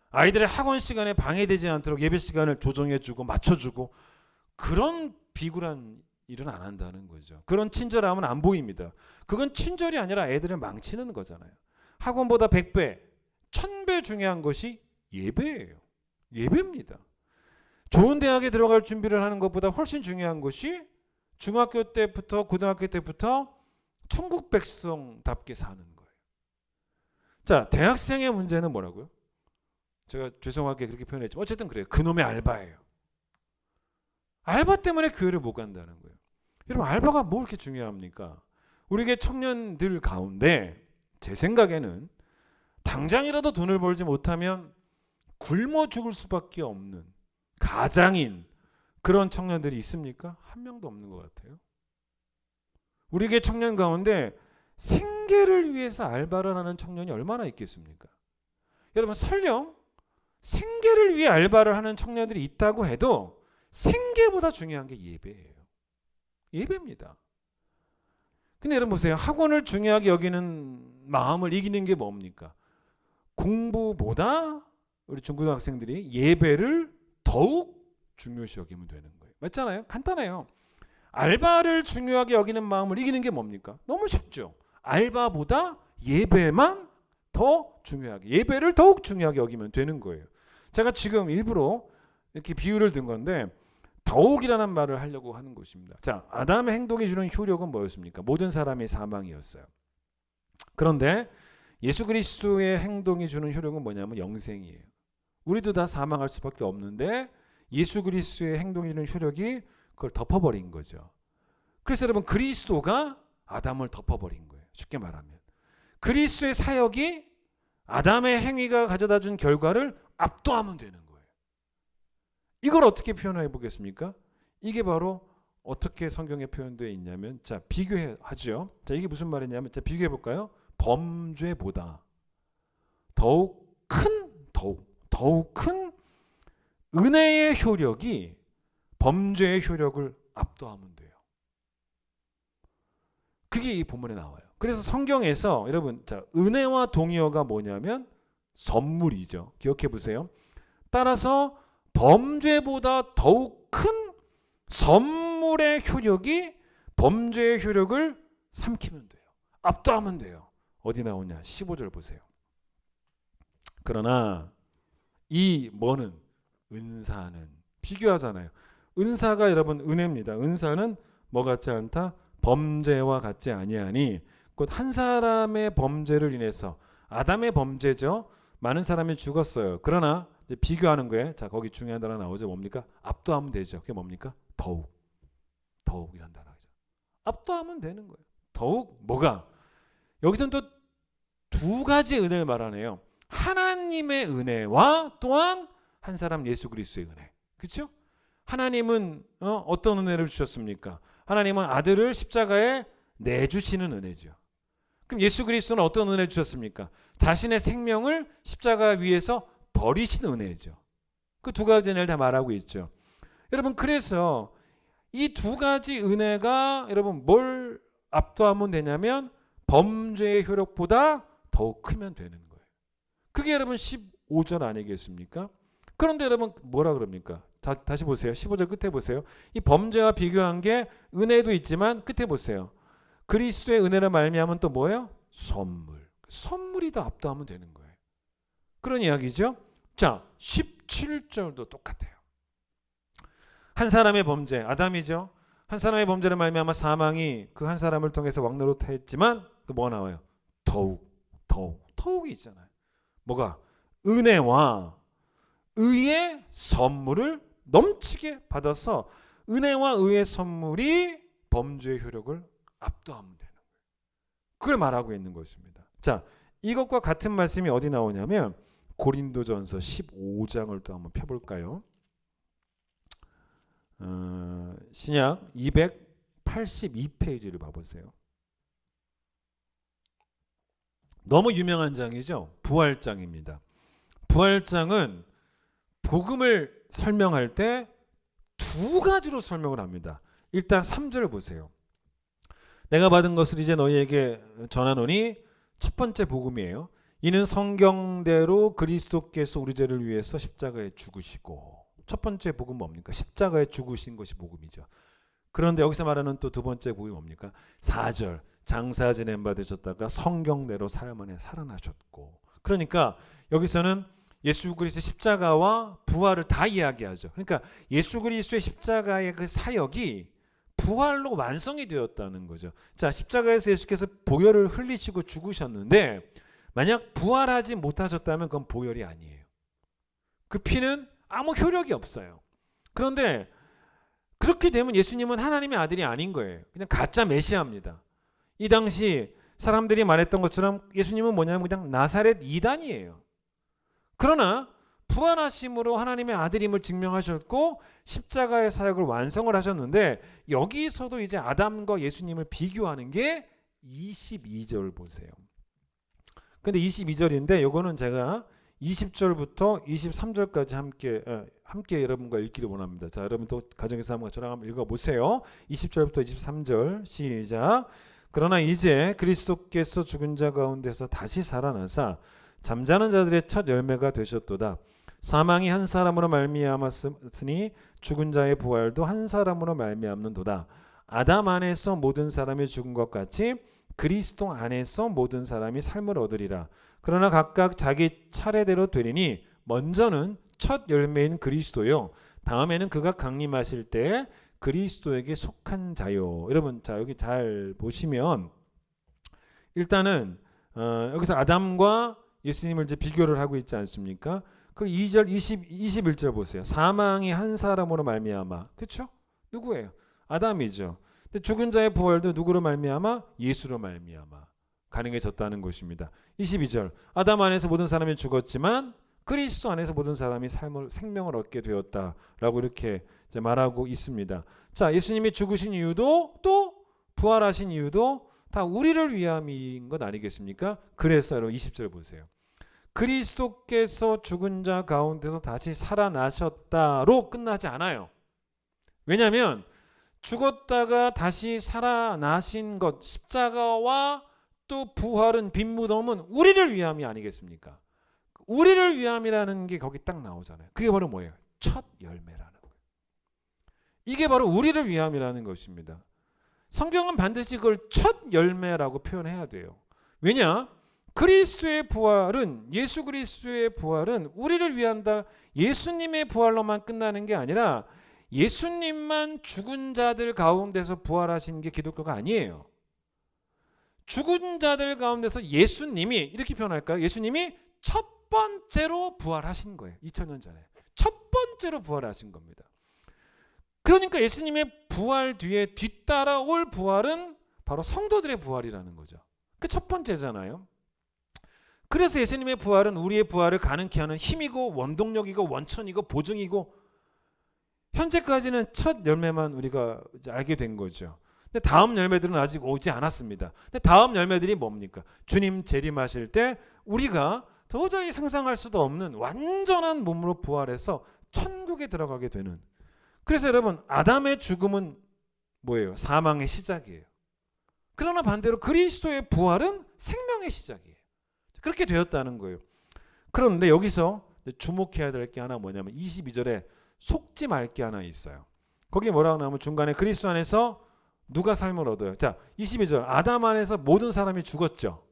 아이들의 학원 시간에 방해되지 않도록 예배 시간을 조정해주고 맞춰주고 그런 비굴한 일은 안 한다는 거죠. 그런 친절함은 안 보입니다. 그건 친절이 아니라 애들을 망치는 거잖아요. 학원보다 100배, 1000배 중요한 것이 예배예요. 예배입니다. 좋은 대학에 들어갈 준비를 하는 것보다 훨씬 중요한 것이 중학교 때부터 고등학교 때부터 천국 백성답게 사는 거예요. 자, 대학생의 문제는 뭐라고요? 제가 죄송하게 그렇게 표현했지만 어쨌든 그래요. 그놈의 알바예요. 알바 때문에 교회를 못 간다는 거예요. 여러분 알바가 뭐 그렇게 중요합니까? 우리의 청년들 가운데 제 생각에는 당장이라도 돈을 벌지 못하면 굶어 죽을 수밖에 없는 가장인 그런 청년들이 있습니까? 한 명도 없는 것 같아요. 우리의 청년 가운데 생계를 위해서 알바를 하는 청년이 얼마나 있겠습니까? 여러분 설령 생계를 위해 알바를 하는 청년들이 있다고 해도 생계보다 중요한 게 예배예요. 예배입니다. 근데 여러분 보세요. 학원을 중요하게 여기는 마음을 이기는 게 뭡니까? 공부보다 우리 중고등학생들이 예배를 더욱 중요시 여기면 되는 거예요. 맞잖아요. 간단해요. 알바를 중요하게 여기는 마음을 이기는 게 뭡니까? 너무 쉽죠. 알바보다 예배만 더 중요하게, 예배를 더욱 중요하게 여기면 되는 거예요. 제가 지금 일부러 이렇게 비유를 든 건데 더욱이라는 말을 하려고 하는 것입니다. 자, 아담의 행동이 주는 효력은 뭐였습니까? 모든 사람의 사망이었어요. 그런데 예수 그리스도의 행동이 주는 효력은 뭐냐면 영생이에요. 우리도 다 사망할 수밖에 없는데 예수 그리스도의 행동이 있는 효력이 그걸 덮어버린 거죠. 그래서 여러분 그리스도가 아담을 덮어버린 거예요. 쉽게 말하면 그리스도의 사역이 아담의 행위가 가져다준 결과를 압도하면 되는 거예요. 이걸 어떻게 표현해 보겠습니까? 이게 바로 어떻게 성경에 표현되어 있냐면, 자 비교하죠. 자 이게 무슨 말이냐면, 자 비교해 볼까요? 범죄보다 더욱 큰 은혜의 효력이 범죄의 효력을 압도하면 돼요. 그게 이 본문에 나와요. 그래서 성경에서 여러분, 자 은혜와 동의어가 뭐냐면 선물이죠. 기억해 보세요. 따라서 범죄보다 더욱 큰 선물의 효력이 범죄의 효력을 삼키면 돼요. 압도하면 돼요. 어디 나오냐? 15절 보세요. 그러나 이 뭐는? 은사는, 비교하잖아요. 은사가 여러분 은혜입니다. 은사는 뭐 같지 않다? 범죄와 같지 아니하니, 곧 한 사람의 범죄를 인해서, 아담의 범죄죠. 많은 사람이 죽었어요. 그러나 이제 비교하는 거예요. 자 거기 중요한 단어 나오죠. 뭡니까? 압도하면 되죠. 그게 뭡니까? 더욱이란 단어죠. 압도하면 되는 거예요. 더욱 뭐가? 여기서는 또 두 가지 은혜를 말하네요. 하나님의 은혜와 또한 한 사람 예수 그리스도의 은혜. 그렇죠? 하나님은 어떤 은혜를 주셨습니까? 하나님은 아들을 십자가에 내주시는 은혜죠. 그럼 예수 그리스도는 어떤 은혜 주셨습니까? 자신의 생명을 십자가 위에서 버리신 은혜죠. 그 두 가지 은혜를 다 말하고 있죠. 여러분 그래서 이 두 가지 은혜가 여러분 뭘 압도하면 되냐면 범죄의 효력보다 더욱 크면 되는 거예요. 그게 여러분 15절 아니겠습니까? 그런데 여러분 뭐라 그럽니까? 다시 보세요. 15절 끝에 보세요. 이 범죄와 비교한 게 은혜도 있지만 끝에 보세요. 그리스도의 은혜를 말미암은 또 뭐예요? 선물이 더 압도하면 되는 거예요. 그런 이야기죠. 자 17절도 똑같아요. 한 사람의 범죄, 아담이죠. 한 사람의 범죄를 말미암아 사망이 그 한 사람을 통해서 왕노릇했지만 또 뭐가 나와요? 더욱이 있잖아요. 뭐가? 은혜와 의의 선물을 넘치게 받아서 은혜와 의의 선물이 범죄의 효력을 압도하면 되는 거예요. 그걸 말하고 있는 것입니다. 자, 이것과 같은 말씀이 어디 나오냐면 고린도전서 15장을 또 한번 펴볼까요? 신약 282페이지를 봐보세요. 너무 유명한 장이죠. 부활장입니다. 부활장은 복음을 설명할 때 두 가지로 설명을 합니다. 일단 3절 보세요. 내가 받은 것을 이제 너희에게 전하노니, 첫 번째 복음이에요. 이는 성경대로 그리스도께서 우리 죄를 위해서 십자가에 죽으시고, 첫 번째 복음 뭡니까? 십자가에 죽으신 것이 복음이죠. 그런데 여기서 말하는 또 두 번째 복음이 뭡니까? 4절 장사 지냄 받으셨다가 성경대로 사흘 만에 살아나셨고. 그러니까 여기서는 예수 그리스도의 십자가와 부활을 다 이야기하죠. 그러니까 예수 그리스도의 십자가의 그 사역이 부활로 완성이 되었다는 거죠. 자, 십자가에서 예수께서 보혈을 흘리시고 죽으셨는데 만약 부활하지 못하셨다면 그건 보혈이 아니에요. 그 피는 아무 효력이 없어요. 그런데 그렇게 되면 예수님은 하나님의 아들이 아닌 거예요. 그냥 가짜 메시아입니다. 이 당시 사람들이 말했던 것처럼 예수님은 뭐냐면 그냥 나사렛 이단이에요. 그러나 부활하심으로 하나님의 아들임을 증명하셨고 십자가의 사역을 완성을 하셨는데, 여기서도 이제 아담과 예수님을 비교하는 게 22절 보세요. 근데 22절인데 요거는 제가 20절부터 23절까지 함께 여러분과 읽기를 원합니다. 자, 여러분 또 가정에서 한번 저랑 한번 읽어보세요. 20절부터 23절 시작. 그러나 이제 그리스도께서 죽은 자 가운데서 다시 살아나사 잠자는 자들의 첫 열매가 되셨도다. 사망이 한 사람으로 말미암았으니 죽은 자의 부활도 한 사람으로 말미암는도다. 아담 안에서 모든 사람이 죽은 것 같이 그리스도 안에서 모든 사람이 삶을 얻으리라. 그러나 각각 자기 차례대로 되리니 먼저는 첫 열매인 그리스도요, 다음에는 그가 강림하실 때 그리스도에게 속한 자요. 여러분, 자 여기 잘 보시면 일단은 여기서 아담과 예수님을 이제 비교를 하고 있지 않습니까? 그 2절 21절 보세요. 사망이 한 사람으로 말미암아. 그렇죠? 누구예요? 아담이죠. 근데 죽은 자의 부활도 누구로 말미암아? 예수로 말미암아 가능해졌다는 것입니다. 22절 아담 안에서 모든 사람이 죽었지만 그리스도 안에서 모든 사람이 생명을 얻게 되었다라고 이렇게 이제 말하고 있습니다. 자, 예수님이 죽으신 이유도 또 부활하신 이유도 다 우리를 위함인 것 아니겠습니까? 그래서 여러분 20절 보세요. 그리스도께서 죽은 자 가운데서 다시 살아나셨다로 끝나지 않아요. 왜냐하면 죽었다가 다시 살아나신 것, 십자가와 또 부활은 빈무덤은 우리를 위함이 아니겠습니까? 우리를 위함이라는 게 거기 딱 나오잖아요. 그게 바로 뭐예요? 첫 열매라는 거예요. 이게 바로 우리를 위함이라는 것입니다. 성경은 반드시 그걸 첫 열매라고 표현해야 돼요. 왜냐? 그리스도의 부활은, 예수 그리스도의 부활은 우리를 위한다. 예수님의 부활로만 끝나는 게 아니라 예수님만 죽은 자들 가운데서 부활하신 게 기독교가 아니에요. 죽은 자들 가운데서 예수님이, 이렇게 표현할까요? 예수님이 첫 번째로 부활하신 거예요. 2000년 전에 첫 번째로 부활하신 겁니다. 그러니까 예수님의 부활 뒤에 뒤따라올 부활은 바로 성도들의 부활이라는 거죠. 그 첫 번째잖아요. 그래서 예수님의 부활은 우리의 부활을 가능케 하는 힘이고 원동력이고 원천이고 보증이고, 현재까지는 첫 열매만 우리가 이제 알게 된 거죠. 근데 다음 열매들은 아직 오지 않았습니다. 근데 다음 열매들이 뭡니까? 주님 재림하실 때 우리가 도저히 상상할 수도 없는 완전한 몸으로 부활해서 천국에 들어가게 되는. 그래서 여러분, 아담의 죽음은 뭐예요? 사망의 시작이에요. 그러나 반대로 그리스도의 부활은 생명의 시작이에요. 그렇게 되었다는 거예요. 그런데 여기서 주목해야 될 게 하나 뭐냐면 22절에 속지 말 게 하나 있어요. 거기 뭐라고 나오면 중간에 그리스도 안에서 누가 삶을 얻어요? 자, 22절 아담 안에서 모든 사람이 죽었죠.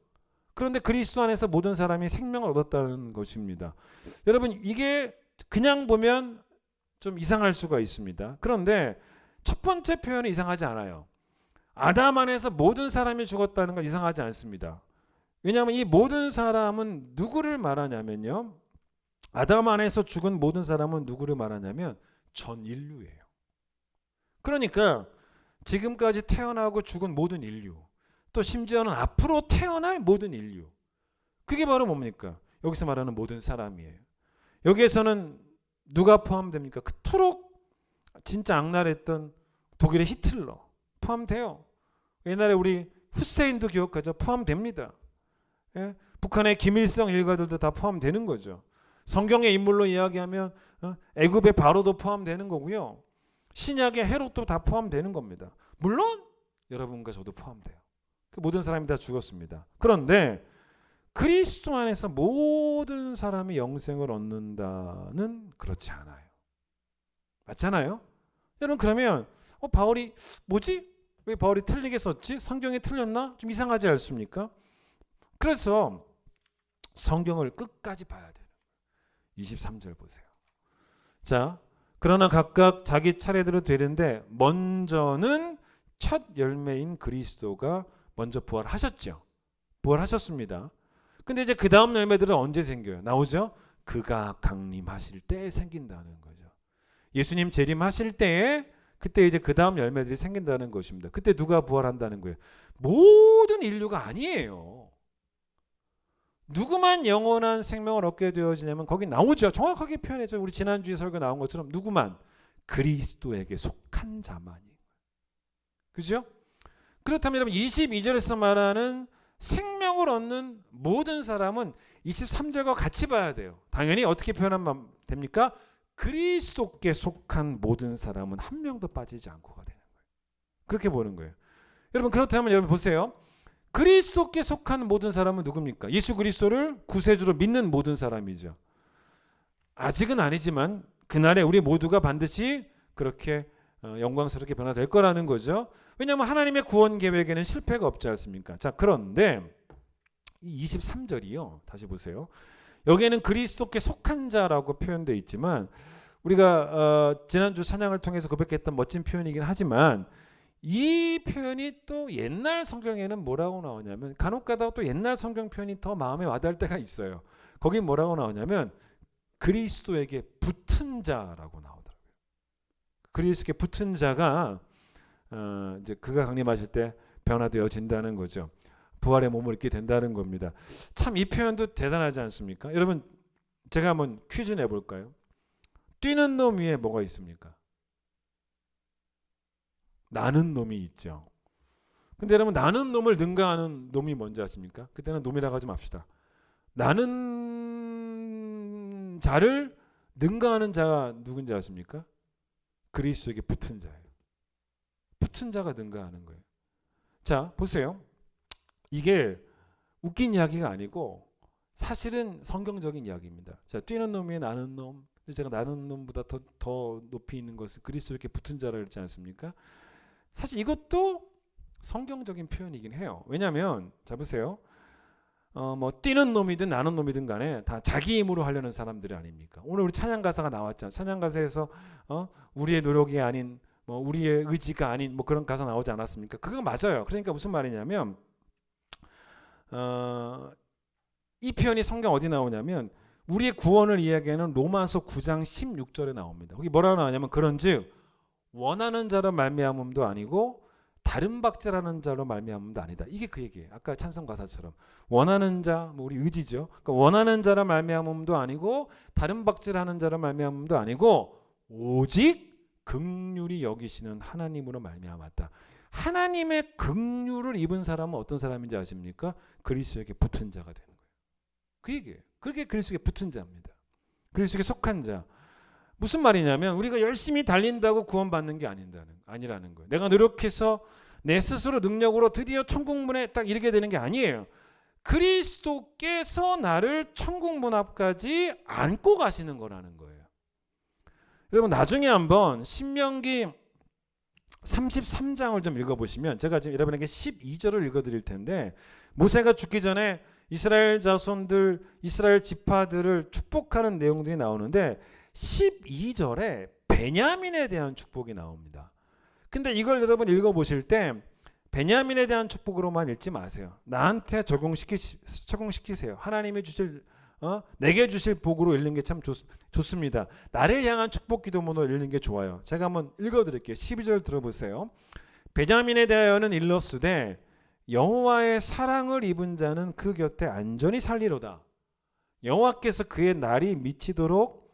그런데 그리스도 안에서 모든 사람이 생명을 얻었다는 것입니다. 여러분, 이게 그냥 보면 좀 이상할 수가 있습니다. 그런데 첫 번째 표현은 이상하지 않아요. 아담 안에서 모든 사람이 죽었다는 건 이상하지 않습니다. 왜냐하면 이 모든 사람은 누구를 말하냐면요, 아담 안에서 죽은 모든 사람은 누구를 말하냐면 전 인류예요. 그러니까 지금까지 태어나고 죽은 모든 인류, 또 심지어는 앞으로 태어날 모든 인류, 그게 바로 뭡니까? 여기서 말하는 모든 사람이에요. 여기에서는 누가 포함됩니까? 그토록 진짜 악랄했던 독일의 히틀러 포함돼요. 옛날에 우리 후세인도 기억하죠? 포함됩니다. 예? 북한의 김일성 일가들도 다 포함되는 거죠. 성경의 인물로 이야기하면 애굽의 바로도 포함되는 거고요. 신약의 헤롯도 다 포함되는 겁니다. 물론 여러분과 저도 포함돼요. 그 모든 사람이 다 죽었습니다. 그런데 그리스도 안에서 모든 사람이 영생을 얻는다는 그렇지 않아요. 맞잖아요? 여러분, 그러면 바울이 뭐지? 왜 바울이 틀리게 썼지? 성경이 틀렸나? 좀 이상하지 않습니까? 그래서 성경을 끝까지 봐야 돼요. 23절 보세요. 자, 그러나 각각 자기 차례대로 되는데 먼저는 첫 열매인 그리스도가 먼저 부활하셨죠. 부활하셨습니다. 근데 이제 그 다음 열매들은 언제 생겨요? 나오죠? 그가 강림하실 때 생긴다는 거죠. 예수님 재림하실 때에 그때 이제 그 다음 열매들이 생긴다는 것입니다. 그때 누가 부활한다는 거예요? 모든 인류가 아니에요. 누구만 영원한 생명을 얻게 되어지냐면 거기 나오죠. 정확하게 표현해줘. 우리 지난주에 설교 나온 것처럼 누구만? 그리스도에게 속한 자만이. 그죠? 그렇다면 여러분 22절에서 말하는 생명을 얻는 모든 사람은 23절과 같이 봐야 돼요. 당연히 어떻게 표현하면 됩니까? 그리스도께 속한 모든 사람은 한 명도 빠지지 않고가 되는 거예요. 그렇게 보는 거예요. 여러분, 그렇다면 여러분 보세요. 그리스도께 속한 모든 사람은 누굽니까? 예수 그리스도를 구세주로 믿는 모든 사람이죠. 아직은 아니지만 그날에 우리 모두가 반드시 그렇게 영광스럽게 변화될 거라는 거죠. 왜냐하면 하나님의 구원 계획에는 실패가 없지 않습니까? 자, 그런데 이 23절이요. 다시 보세요. 여기에는 그리스도께 속한 자라고 표현되어 있지만 우리가 지난주 찬양을 통해서 고백했던 멋진 표현이긴 하지만 이 표현이 또 옛날 성경에는 뭐라고 나오냐면 간혹가다 또 옛날 성경 표현이 더 마음에 와닿을 때가 있어요. 거기 뭐라고 나오냐면 그리스도에게 붙은 자라고 나오더라고요. 그리스도에게 붙은 자가 이제 그가 강림하실 때 변화되어진다는 거죠. 부활의 몸을 입게 된다는 겁니다. 참 이 표현도 대단하지 않습니까? 여러분 제가 한번 퀴즈 내볼까요? 뛰는 놈 위에 뭐가 있습니까? 나는 놈이 있죠. 근데 여러분 나는 놈을 능가하는 놈이 뭔지 아십니까? 그때는 놈이라고 하지 맙시다. 나는 자를 능가하는 자가 누군지 아십니까? 그리스도에게 붙은 자예요. 붙은 자가 능가하는 거예요. 자 보세요. 이게 웃긴 이야기가 아니고 사실은 성경적인 이야기입니다. 자 뛰는 놈 위에 나는 놈. 제가 나는 놈보다 더 높이 있는 것은 그리스도에게 붙은 자라 그랬지 않습니까? 사실 이것도 성경적인 표현이긴 해요. 왜냐하면 자 보세요. 뭐 뛰는 놈이든 나는 놈이든 간에 다 자기 힘으로 하려는 사람들이 아닙니까? 오늘 우리 찬양 가사가 나왔잖아요. 찬양 가사에서 우리의 노력이 아닌 뭐 우리의 의지가 아닌 뭐 그런 가사 나오지 않았습니까? 그거 맞아요. 그러니까 무슨 말이냐면 이 표현이 성경 어디 나오냐면 우리의 구원을 이야기하는 로마서 9장 16절에 나옵니다. 거기 뭐라고 나오냐면 그런즉 원하는 자로 말미암음도 아니고 다른 박자라는 자로 말미암음도 아니다. 이게 그 얘기예요. 아까 찬송 가사처럼 원하는 자, 뭐 우리 의지죠. 그러니까 원하는 자로 말미암음도 아니고 다른 박자라는 자로 말미암음도 아니고 오직 긍휼히 여기시는 하나님으로 말미암았다. 하나님의 긍휼을 입은 사람은 어떤 사람인지 아십니까? 그리스도에게 붙은 자가 되는 거예요. 그 얘기예요. 그게 그리스도에게 붙은 자입니다. 그리스도에게 속한 자. 무슨 말이냐면 우리가 열심히 달린다고 구원받는 게 아니라는 거예요. 내가 노력해서 내 스스로 능력으로 드디어 천국문에 딱 이르게 되는 게 아니에요. 그리스도께서 나를 천국문 앞까지 안고 가시는 거라는 거예요. 여러분 나중에 한번 신명기 33장을 좀 읽어보시면 제가 지금 여러분에게 12절을 읽어드릴 텐데 모세가 죽기 전에 이스라엘 자손들, 이스라엘 지파들을 축복하는 내용들이 나오는데 12절에 베냐민에 대한 축복이 나옵니다. 근데 이걸 여러분 읽어보실 때 베냐민에 대한 축복으로만 읽지 마세요. 나한테 적용시키세요. 하나님이 주실 내게 주실 복으로 읽는 게 참 좋습니다. 나를 향한 축복 기도문으로 읽는 게 좋아요. 제가 한번 읽어드릴게요. 12절 들어보세요. 베냐민에 대하여는 일렀으되 여호와의 사랑을 입은 자는 그 곁에 안전히 살리로다. 여호와께서 그의 날이 미치도록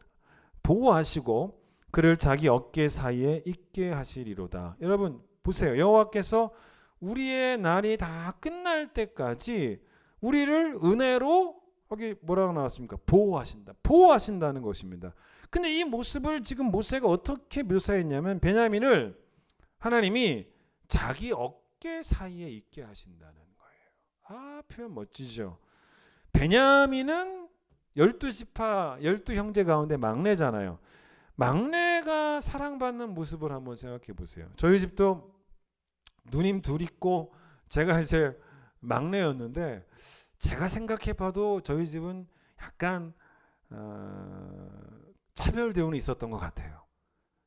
보호하시고 그를 자기 어깨 사이에 있게 하시리로다. 여러분 보세요. 여호와께서 우리의 날이 다 끝날 때까지 우리를 은혜로 여기 뭐라고 나왔습니까? 보호하신다는 것입니다. 근데 이 모습을 지금 모세가 어떻게 묘사했냐면 베냐민을 하나님이 자기 어깨 사이에 있게 하신다는 거예요. 아 표현 멋지죠. 베냐민은 12지파 12형제 가운데 막내잖아요. 막내가 사랑받는 모습을 한번 생각해 보세요. 저희 집도 누님 둘 있고 제가 이제 막내였는데 제가 생각해 봐도 저희 집은 약간 차별 대우는 있었던 것 같아요.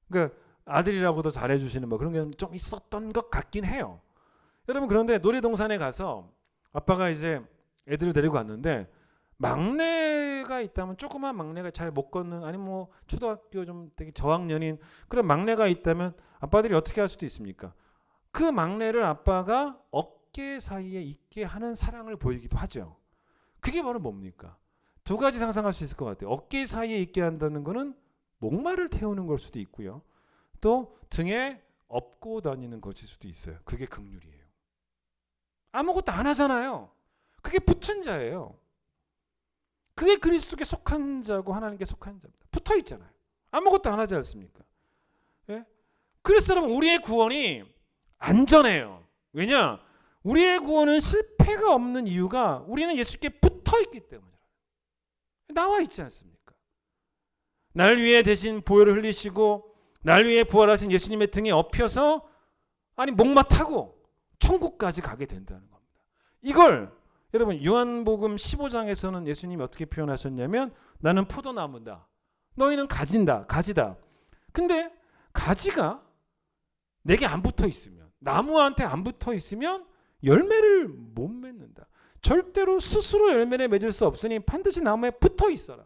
그러니까 아들이라고도 잘해주시는 뭐 그런 게 좀 있었던 것 같긴 해요. 여러분 그런데 놀이동산에 가서 아빠가 이제 애들을 데리고 왔는데 막내가 있다면 조그만 막내가 잘 못 걷는 아니면 뭐 초등학교 좀 되게 저학년인 그런 막내가 있다면 아빠들이 어떻게 할 수도 있습니까? 그 막내를 아빠가 어깨 사이에 있게 하는 사랑을 보이기도 하죠. 그게 바로 뭡니까? 두 가지 상상할 수 있을 것 같아요. 어깨 사이에 있게 한다는 거는 목마를 태우는 걸 수도 있고요. 또 등에 업고 다니는 것일 수도 있어요. 그게 긍휼이에요. 아무것도 안 하잖아요. 그게 붙은 자예요. 그게 그리스도께 속한 자고 하나님께 속한 자입니다. 붙어 있잖아요. 아무것도 안 하지 않습니까? 예? 그래서 여러분 우리의 구원이 안전해요. 왜냐? 우리의 구원은 실패가 없는 이유가 우리는 예수께 붙어 있기 때문이에요. 나와 있지 않습니까? 날 위해 대신 보혈을 흘리시고 날 위해 부활하신 예수님의 등에 업혀서 아니 목마 타고 천국까지 가게 된다는 겁니다. 이걸 여러분 요한복음 15장에서는 예수님이 어떻게 표현하셨냐면 나는 포도나무다. 너희는 가지다. 근데 가지가 내게 안 붙어 있으면 나무한테 안 붙어 있으면 열매를 못 맺는다. 절대로 스스로 열매를 맺을 수 없으니 반드시 나무에 붙어 있어라.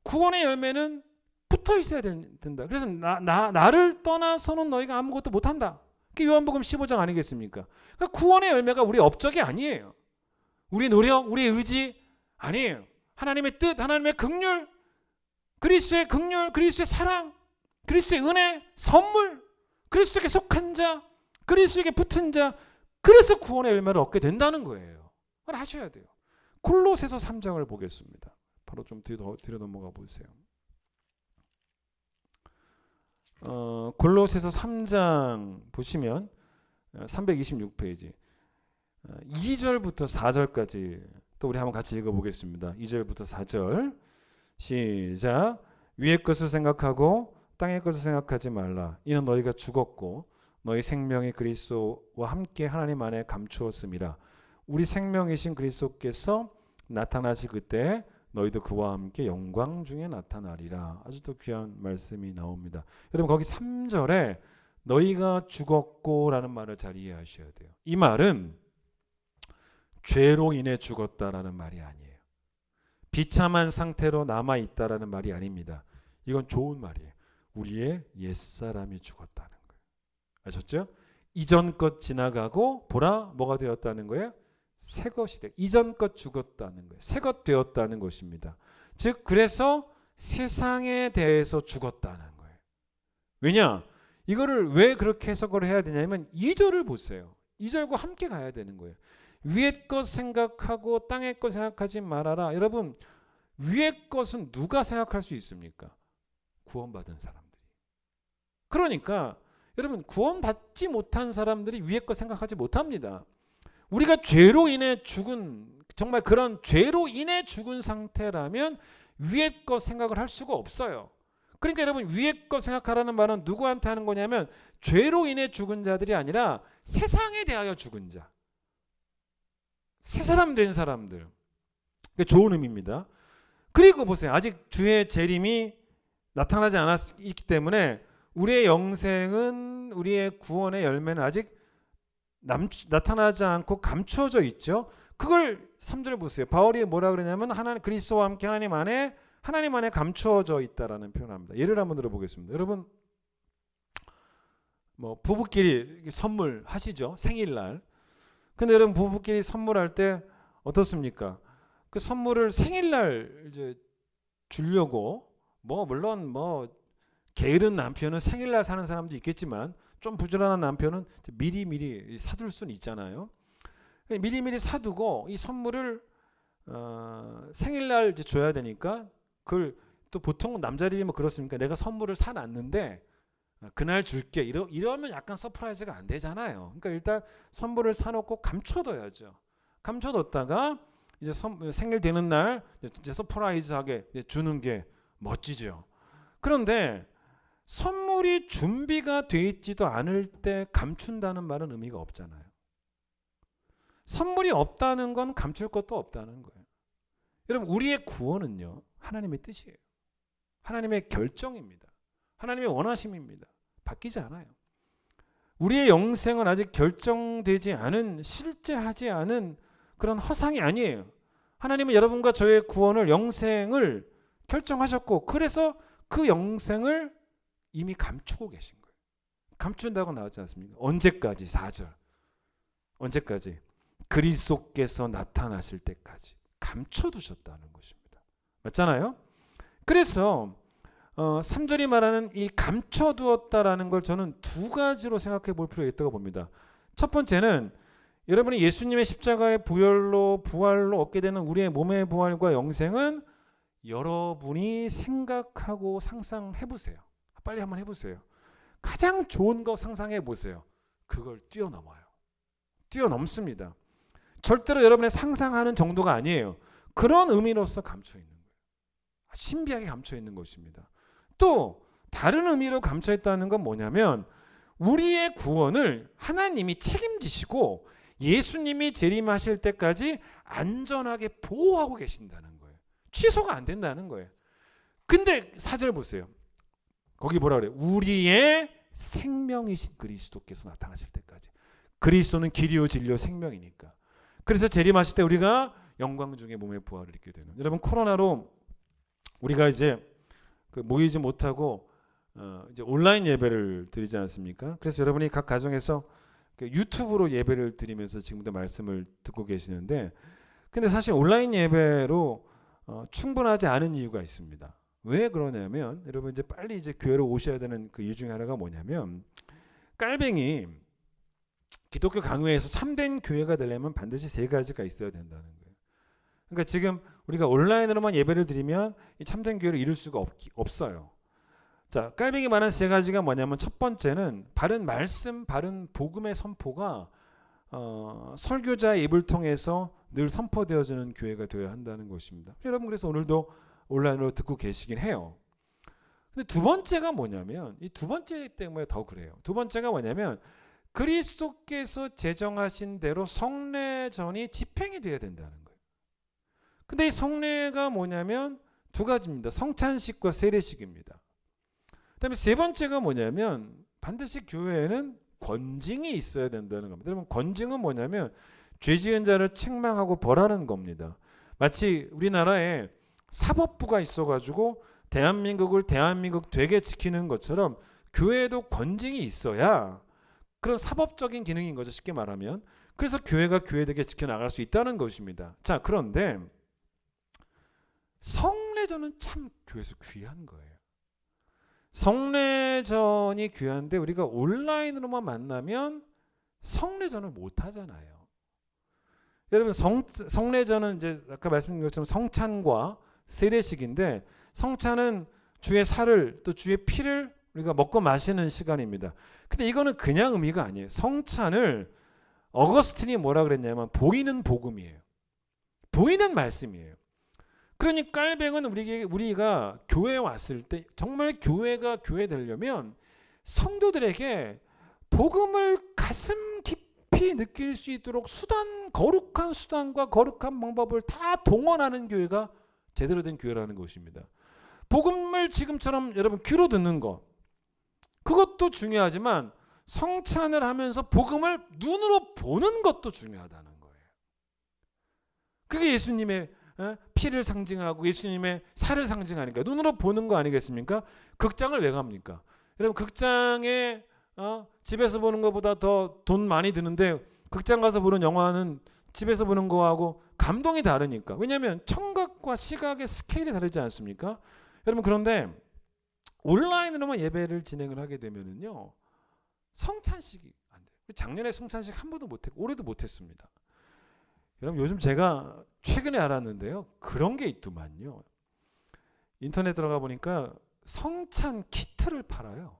구원의 열매는 붙어 있어야 된다. 그래서 나를 떠나서는 너희가 아무것도 못한다. 그게 요한복음 15장 아니겠습니까? 그러니까 구원의 열매가 우리 업적이 아니에요. 우리 노력, 우리의 의지 아니에요. 하나님의 뜻, 하나님의 긍휼, 그리스도의 긍휼, 그리스도의 사랑, 그리스도의 은혜, 선물, 그리스도에게 속한 자, 그리스도에게 붙은 자, 그래서 구원의 열매를 얻게 된다는 거예요. 그걸 하셔야 돼요. 골로새서 3장을 보겠습니다. 바로 좀 뒤로 넘어가 보세요. 골로새서 3장 보시면 326페이지 2절부터 4절까지 또 우리 한번 같이 읽어보겠습니다. 2절부터 4절 시작. 위의 것을 생각하고 땅의 것을 생각하지 말라. 이는 너희가 죽었고 너희 생명이 그리스도와 함께 하나님 안에 감추었음이라. 우리 생명이신 그리스도께서 나타나실 그때 너희도 그와 함께 영광 중에 나타나리라. 아주 또 귀한 말씀이 나옵니다. 여러분 거기 3절에 너희가 죽었고 라는 말을 잘 이해하셔야 돼요. 이 말은 죄로 인해 죽었다라는 말이 아니에요. 비참한 상태로 남아있다라는 말이 아닙니다. 이건 좋은 말이에요. 우리의 옛사람이 죽었다는 거예요. 아셨죠? 이전 것 지나가고 보라 뭐가 되었다는 거예요? 새 것이 돼. 이전 것 죽었다는 거예요. 새 것 되었다는 것입니다. 즉 그래서 세상에 대해서 죽었다는 거예요. 왜냐? 이거를 왜 그렇게 해석을 해야 되냐면 2절을 보세요. 2절과 함께 가야 되는 거예요. 위의 것 생각하고 땅의 것 생각하지 말아라. 여러분 위의 것은 누가 생각할 수 있습니까? 구원받은 사람들이. 그러니까 여러분 구원받지 못한 사람들이 위의 것 생각하지 못합니다. 우리가 죄로 인해 죽은 정말 그런 죄로 인해 죽은 상태라면 위의 것 생각을 할 수가 없어요. 그러니까 여러분 위의 것 생각하라는 말은 누구한테 하는 거냐면 죄로 인해 죽은 자들이 아니라 세상에 대하여 죽은 자. 새 사람 된 사람들. 그게 좋은 의미입니다. 그리고 보세요. 아직 주의 재림이 나타나지 않았기 때문에 우리의 영생은 우리의 구원의 열매는 아직 나타나지 않고 감추어져 있죠. 그걸 3절 보세요. 바울이 뭐라 그러냐면 하나님 그리스도와 함께 하나님 안에 감추어져 있다라는 표현을 합니다. 예를 한번 들어보겠습니다. 여러분 뭐 부부끼리 선물 하시죠. 생일날. 근데 여러분 부부끼리 선물할 때 어떻습니까? 그 선물을 생일날 이제 주려고 물론 게으른 남편은 생일날 사는 사람도 있겠지만 좀 부지런한 남편은 미리 사둘 수는 있잖아요. 미리 사두고 이 선물을 생일날 이제 줘야 되니까 그걸 또 보통 남자들이 그렇습니까? 내가 선물을 사놨는데 그날 줄게 이러면 약간 서프라이즈가 안 되잖아요. 그러니까 일단 선물을 사놓고 감춰둬야죠. 감춰뒀다가 이제 생일 되는 날 이제 서프라이즈하게 이제 주는 게 멋지죠. 그런데 선물이 준비가 돼 있지도 않을 때 감춘다는 말은 의미가 없잖아요. 선물이 없다는 건 감출 것도 없다는 거예요. 여러분 우리의 구원은요 하나님의 뜻이에요. 하나님의 결정입니다. 하나님의 원하심입니다. 바뀌지 않아요. 우리의 영생은 아직 결정되지 않은 실제하지 않은 그런 허상이 아니에요. 하나님은 여러분과 저의 구원을 영생을 결정하셨고 그래서 그 영생을 이미 감추고 계신 거예요. 감춘다고 나왔지 않습니까? 언제까지? 4절. 언제까지? 그리스도께서 나타나실 때까지 감춰두셨다는 것입니다. 맞잖아요? 그래서 3절이 말하는 이 감춰두었다라는 걸 저는 두 가지로 생각해 볼 필요가 있다고 봅니다. 첫 번째는 여러분이 예수님의 십자가의 부활로 얻게 되는 우리의 몸의 부활과 영생은 여러분이 생각하고 상상해 보세요. 빨리 한번 해보세요. 가장 좋은 거 상상해 보세요. 그걸 뛰어넘어요. 뛰어넘습니다. 절대로 여러분의 상상하는 정도가 아니에요. 그런 의미로서 감춰 있는 거예요. 신비하게 감춰 있는 것입니다. 또 다른 의미로 감춰 있다는 건 뭐냐면 우리의 구원을 하나님이 책임지시고 예수님이 재림하실 때까지 안전하게 보호하고 계신다는 거예요. 취소가 안 된다는 거예요. 근데 4절 보세요. 거기 뭐라 그래요? 우리의 생명이신 그리스도께서 나타나실 때까지. 그리스도는 길이요 진리요 생명이니까. 그래서 재림하실 때 우리가 영광 중에 몸의 부활을 입게 되는. 여러분 코로나로 우리가 이제 모이지 못하고 이제 온라인 예배를 드리지 않습니까? 그래서 여러분이 각 가정에서 유튜브로 예배를 드리면서 지금도 말씀을 듣고 계시는데, 근데 사실 온라인 예배로 충분하지 않은 이유가 있습니다. 왜 그러냐면, 여러분 이제 빨리 이제 교회로 오셔야 되는 그 이유 중에 하나가 뭐냐면, 깔뱅이 기독교 강요에서 참된 교회가 되려면 반드시 세 가지가 있어야 된다는 거예요. 그러니까 지금 우리가 온라인으로만 예배를 드리면 이 참된 교회를 이룰 수가 없어요. 자, 깔뱅이 말하는 세 가지가 뭐냐면, 첫 번째는 바른 말씀, 바른 복음의 선포가 설교자의 입을 통해서 늘 선포되어지는 교회가 되어야 한다는 것입니다. 여러분 그래서 오늘도 온라인으로 듣고 계시긴 해요. 근데 두 번째가 뭐냐면, 이 두 번째 때문에 더 그래요. 두 번째가 뭐냐면, 그리스도께서 제정하신 대로 성례전이 집행이 되어야 된다는 거예요. 근데 이 성례가 뭐냐면 두 가지입니다. 성찬식과 세례식입니다. 그다음에 세 번째가 뭐냐면, 반드시 교회에는 권징이 있어야 된다는 겁니다. 여러분 권징은 뭐냐면 죄 지은 자를 책망하고 벌하는 겁니다. 마치 우리나라에 사법부가 있어가지고 대한민국 되게 지키는 것처럼 교회에도 권징이 있어야 그런 사법적인 기능인 거죠, 쉽게 말하면. 그래서 교회가 교회되게 지켜나갈 수 있다는 것입니다. 자, 그런데 성례전은 참 교회에서 귀한 거예요. 성례전이 귀한데 우리가 온라인으로만 만나면 성례전을 못 하잖아요. 여러분 성례전은 이제 아까 말씀드린 것처럼 성찬과 세례식인데, 성찬은 주의 살을 또 주의 피를 우리가 먹고 마시는 시간입니다. 근데 이거는 그냥 의미가 아니에요. 성찬을 어거스틴이 뭐라 그랬냐면 보이는 복음이에요. 보이는 말씀이에요. 그러니 깔뱅은 우리가 교회에 왔을 때 정말 교회가 교회 되려면 성도들에게 복음을 가슴 깊이 느낄 수 있도록 거룩한 수단과 거룩한 방법을 다 동원하는 교회가 제대로 된 교회라는 것입니다. 복음을 지금처럼 여러분 귀로 듣는 것, 그것도 중요하지만 성찬을 하면서 복음을 눈으로 보는 것도 중요하다는 거예요. 그게 예수님의 피를 상징하고 예수님의 살을 상징하니까 눈으로 보는 거 아니겠습니까? 극장을 왜 갑니까? 여러분 극장에 집에서 보는 것보다 더 돈 많이 드는데, 극장 가서 보는 영화는 집에서 보는 거하고 감동이 다르니까. 왜냐하면 청각과 시각의 스케일이 다르지 않습니까? 여러분 그런데 온라인으로만 예배를 진행을 하게 되면은요, 성찬식이 안 돼요. 작년에 성찬식 한 번도 못했고 올해도 못했습니다. 여러분 요즘 제가 최근에 알았는데요, 그런 게 있더만요. 인터넷 들어가 보니까 성찬 키트를 팔아요.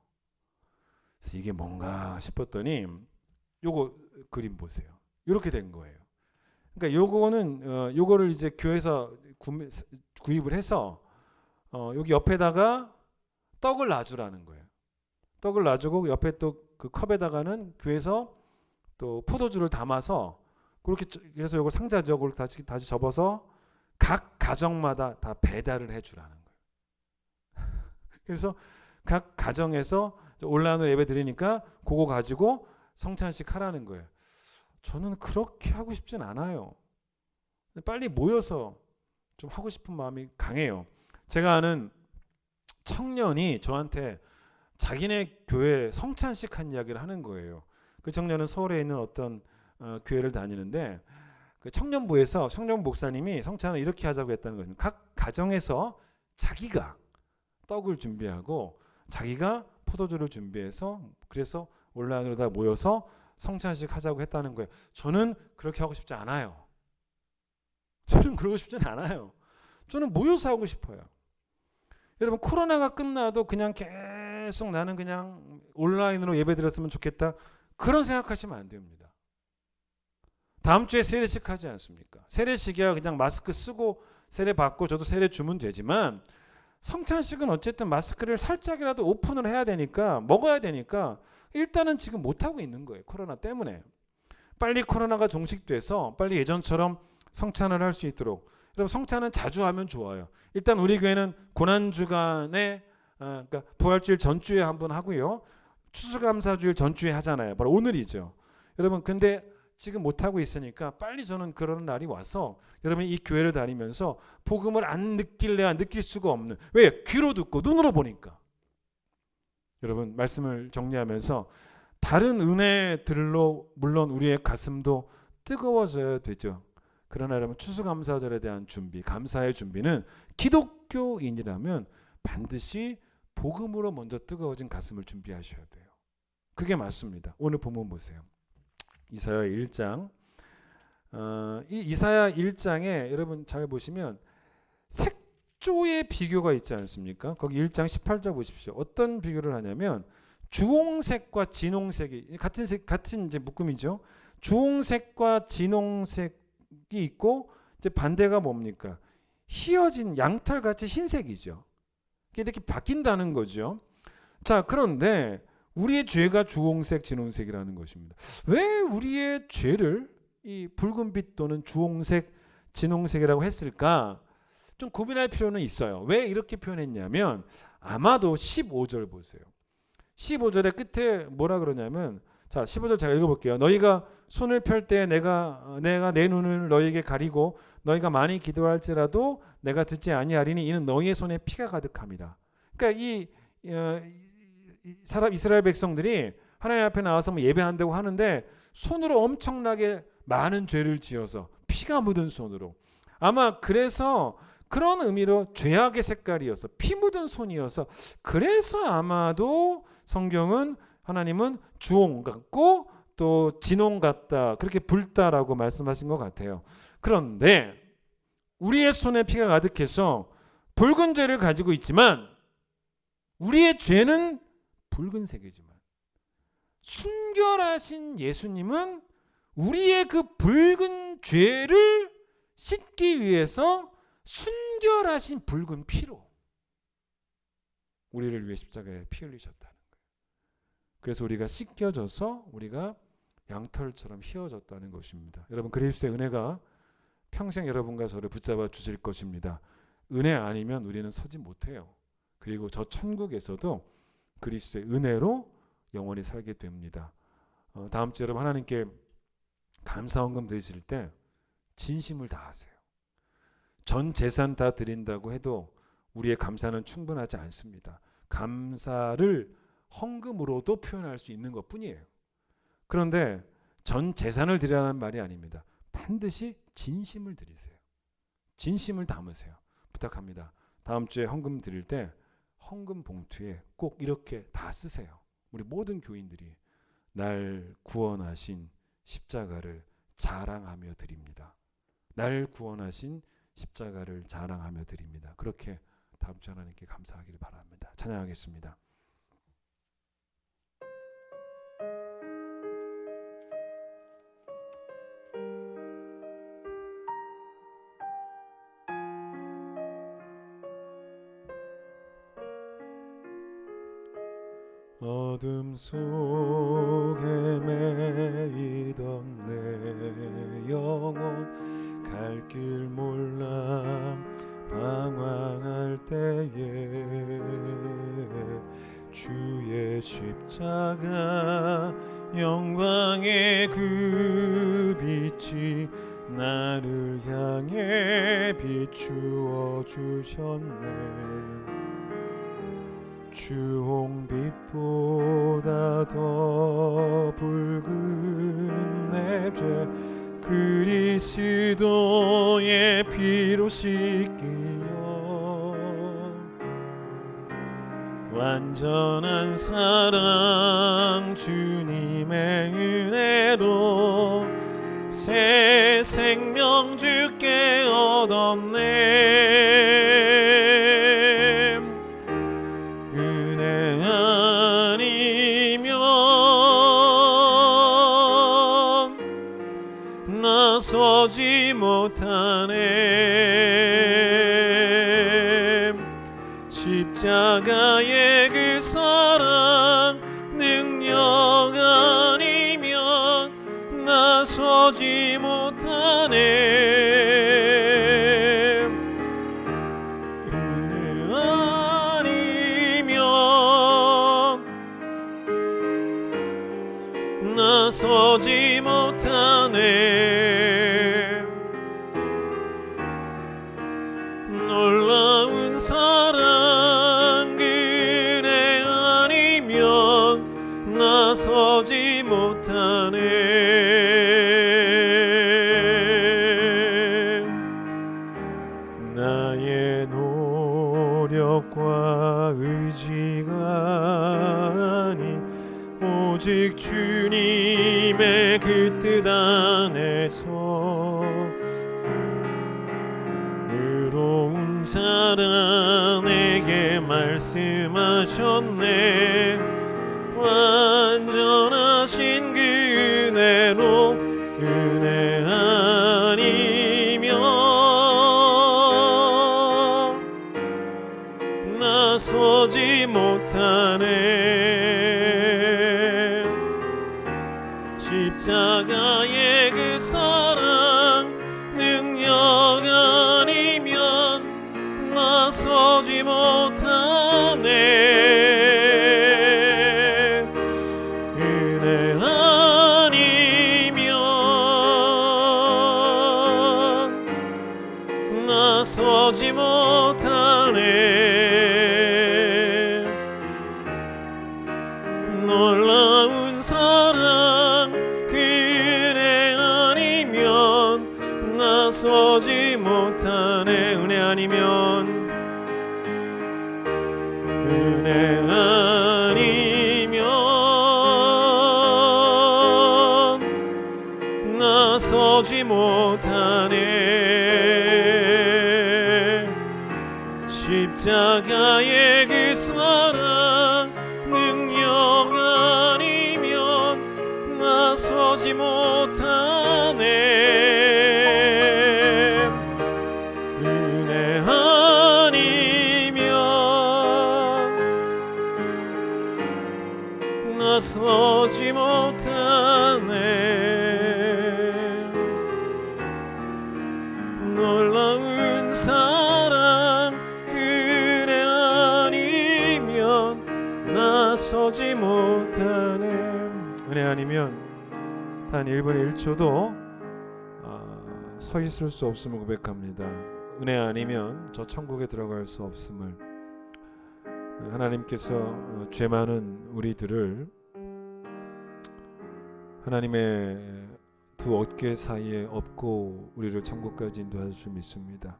그래서 이게 뭔가 싶었더니 요거 그림 보세요. 이렇게 된 거예요. 그러니까 요거를 이제 교회에서 구입을 해서 여기 옆에다가 떡을 놔주라는 거예요. 떡을 놔주고 옆에 또 그 컵에다가는 교회에서 또 포도주를 담아서 그렇게, 그래서 요거 상자죠. 그걸 다시 접어서 각 가정마다 다 배달을 해주라는 거예요. 그래서 각 가정에서 온라인으로 예배 드리니까 그거 가지고 성찬식 하라는 거예요. 저는 그렇게 하고 싶진 않아요. 빨리 모여서 좀 하고 싶은 마음이 강해요. 제가 아는 청년이 저한테 자기네 교회 성찬식 한 이야기를 하는 거예요. 그 청년은 서울에 있는 어떤 교회를 다니는데, 그 청년부에서 청년 목사님이 성찬을 이렇게 하자고 했다는 거예요. 각 가정에서 자기가 떡을 준비하고 자기가 포도주를 준비해서, 그래서 온라인으로 다 모여서 성찬식 하자고 했다는 거예요. 저는 그렇게 하고 싶지 않아요. 저는 그러고 싶진 않아요. 저는 모여서 하고 싶어요. 여러분 코로나가 끝나도 그냥 계속 나는 그냥 온라인으로 예배 드렸으면 좋겠다, 그런 생각하시면 안 됩니다. 다음 주에 세례식 하지 않습니까? 세례식이야 그냥 마스크 쓰고 세례 받고 저도 세례 주면 되지만, 성찬식은 어쨌든 마스크를 살짝이라도 오픈을 해야 되니까, 먹어야 되니까 일단은 지금 못하고 있는 거예요. 코로나 때문에. 빨리 코로나가 종식돼서 빨리 예전처럼 성찬을 할 수 있도록. 여러분 성찬은 자주 하면 좋아요. 일단 우리 교회는 고난주간에 그러니까 부활주일 전주에 한번 하고요, 추수감사주일 전주에 하잖아요. 바로 오늘이죠. 여러분 근데 지금 못하고 있으니까 빨리 저는 그런 날이 와서 여러분이 이 교회를 다니면서 복음을 안 느낄래야 느낄 수가 없는, 왜? 귀로 듣고 눈으로 보니까. 여러분 말씀을 정리하면서 다른 은혜들로 물론 우리의 가슴도 뜨거워져야 되죠. 그러나 여러분 추수감사절에 대한 준비, 감사의 준비는 기독교인이라면 반드시 복음으로 먼저 뜨거워진 가슴을 준비하셔야 돼요. 그게 맞습니다. 오늘 본문 보세요. 이사야 1장. 이 이사야 1장에 여러분 잘 보시면 색조의 비교가 있지 않습니까? 거기 1장 18절 보십시오. 어떤 비교를 하냐면 주홍색과 진홍색이 같은 이제 묶음이죠. 주홍색과 진홍색이 있고 이제 반대가 뭡니까? 희어진 양털같이 흰색이죠. 이렇게 바뀐다는 거죠. 자, 그런데 우리의 죄가 주홍색, 진홍색이라는 것입니다. 왜 우리의 죄를 이 붉은빛 또는 주홍색, 진홍색이라고 했을까? 좀 고민할 필요는 있어요. 왜 이렇게 표현했냐면 아마도 15절 보세요. 15절의 끝에 뭐라 그러냐면, 자 15절 제가 읽어볼게요. 너희가 손을 펼 때 내가 내 눈을 너희에게 가리고 너희가 많이 기도할지라도 내가 듣지 아니하리니 이는 너희의 손에 피가 가득함이라. 그러니까 이스라엘 백성들이 하나님 앞에 나와서 뭐 예배한다고 하는데 손으로 엄청나게 많은 죄를 지어서 피가 묻은 손으로, 아마 그래서 그런 의미로 죄악의 색깔이어서 피 묻은 손이어서 그래서 아마도 성경은 하나님은 주홍 같고 또 진홍 같다 그렇게 붉다라고 말씀하신 것 같아요. 그런데 우리의 손에 피가 가득해서 붉은 죄를 가지고 있지만 우리의 죄는 붉은색이지만 순결하신 예수님은 우리의 그 붉은 죄를 씻기 위해서 순결하신 붉은 피로 우리를 위해 십자가에 피 흘리셨다는 거예요. 그래서 우리가 씻겨져서 우리가 양털처럼 휘어졌다는 것입니다. 여러분 그리스도의 은혜가 평생 여러분과 저를 붙잡아 주실 것입니다. 은혜 아니면 우리는 서지 못해요. 그리고 저 천국에서도 그리스도의 은혜로 영원히 살게 됩니다. 다음 주 여러분 하나님께 감사헌금 드리실 때 진심을 다하세요. 전 재산 다 드린다고 해도 우리의 감사는 충분하지 않습니다. 감사를 헌금으로도 표현할 수 있는 것뿐이에요. 그런데 전 재산을 드리라는 말이 아닙니다. 반드시 진심을 드리세요. 진심을 담으세요. 부탁합니다. 다음 주에 헌금 드릴 때 헌금 봉투에 꼭 이렇게 다 쓰세요. 우리 모든 교인들이 날 구원하신 십자가를 자랑하며 드립니다. 날 구원하신 십자가를 자랑하며 드립니다. 그렇게 다음 주 하나님께 감사하기를 바랍니다. 찬양하겠습니다. 어둠 속에 매이던 내 영혼 갈 길 몰라 방황할 때에 주의 십자가 영광의 그 빛이 나를 향해 비추어 주셨네. 주홍빛보다 더 붉은 내 죄 그리스도의 피로 씻기려 완전한 사랑 주님의 은혜로 새 생명 주께 얻었네. 은혜 아니면 나서지 못하네. 십자가의 그 사랑 능력 아니면 나서지 못하네. 은혜 아니면 나서지 못하네. 나서지 못하네. 나의 노력과 의지가 아닌 오직 주님의 그 뜻 안에서 의로운 자라 내게 말씀하셨네. 완전하신 그 은혜로 은혜 아니면 나서지 못하네. 십자가의 그 사랑 능력 아니면 나서지 못하네. 은혜 아니면 나서지 못하네. 놀라운 사랑 그 은혜 아니면 나서지 못하네. 은혜 아니면 나서지 못하네. 십자가의 그 사랑 능력 아니면 나서지 못하네. 은혜 아니면 나서지 못하네. 놀라운 사랑 그 은혜 아니면 나서지 못하네. 은혜 아니면 단 1분 1초도 서 있을 수 없음을 고백합니다. 은혜 아니면 저 천국에 들어갈 수 없음을. 하나님께서 죄 많은 우리들을 하나님의 두 어깨 사이에 업고 우리를 천국까지 인도할 줄 믿습니다.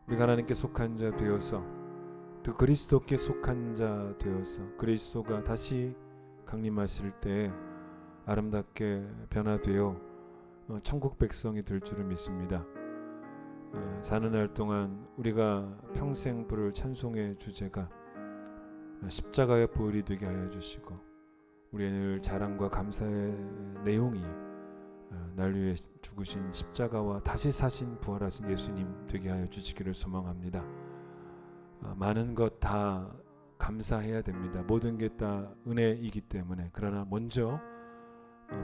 우리가 하나님께 속한 자 되어서 또 그리스도께 속한 자 되어서 그리스도가 다시 강림하실 때 아름답게 변화되어 천국 백성이 될 줄을 믿습니다. 사는 날 동안 우리가 평생 부를 찬송의 주제가 십자가의 보혈이 되게 하여 주시고 우리의 늘 자랑과 감사의 내용이 날 위해 죽으신 십자가와 다시 사신 부활하신 예수님 되게 하여 주시기를 소망합니다. 많은 것 다 감사해야 됩니다. 모든 게 다 은혜이기 때문에. 그러나 먼저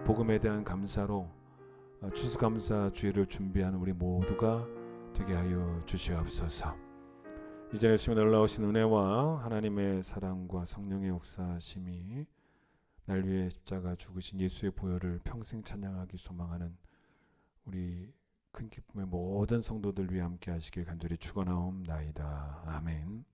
복음에 대한 감사로 추수감사 주일을 준비하는 우리 모두가 되게 하여 주시옵소서. 이제 예수님의 놀라우신 은혜와 하나님의 사랑과 성령의 역사심이 날 위해 십자가 죽으신 예수의 보혈을 평생 찬양하기 소망하는 우리 큰 기쁨의 모든 성도들 위해 함께 하시길 간절히 축원하옵나이다. 아멘.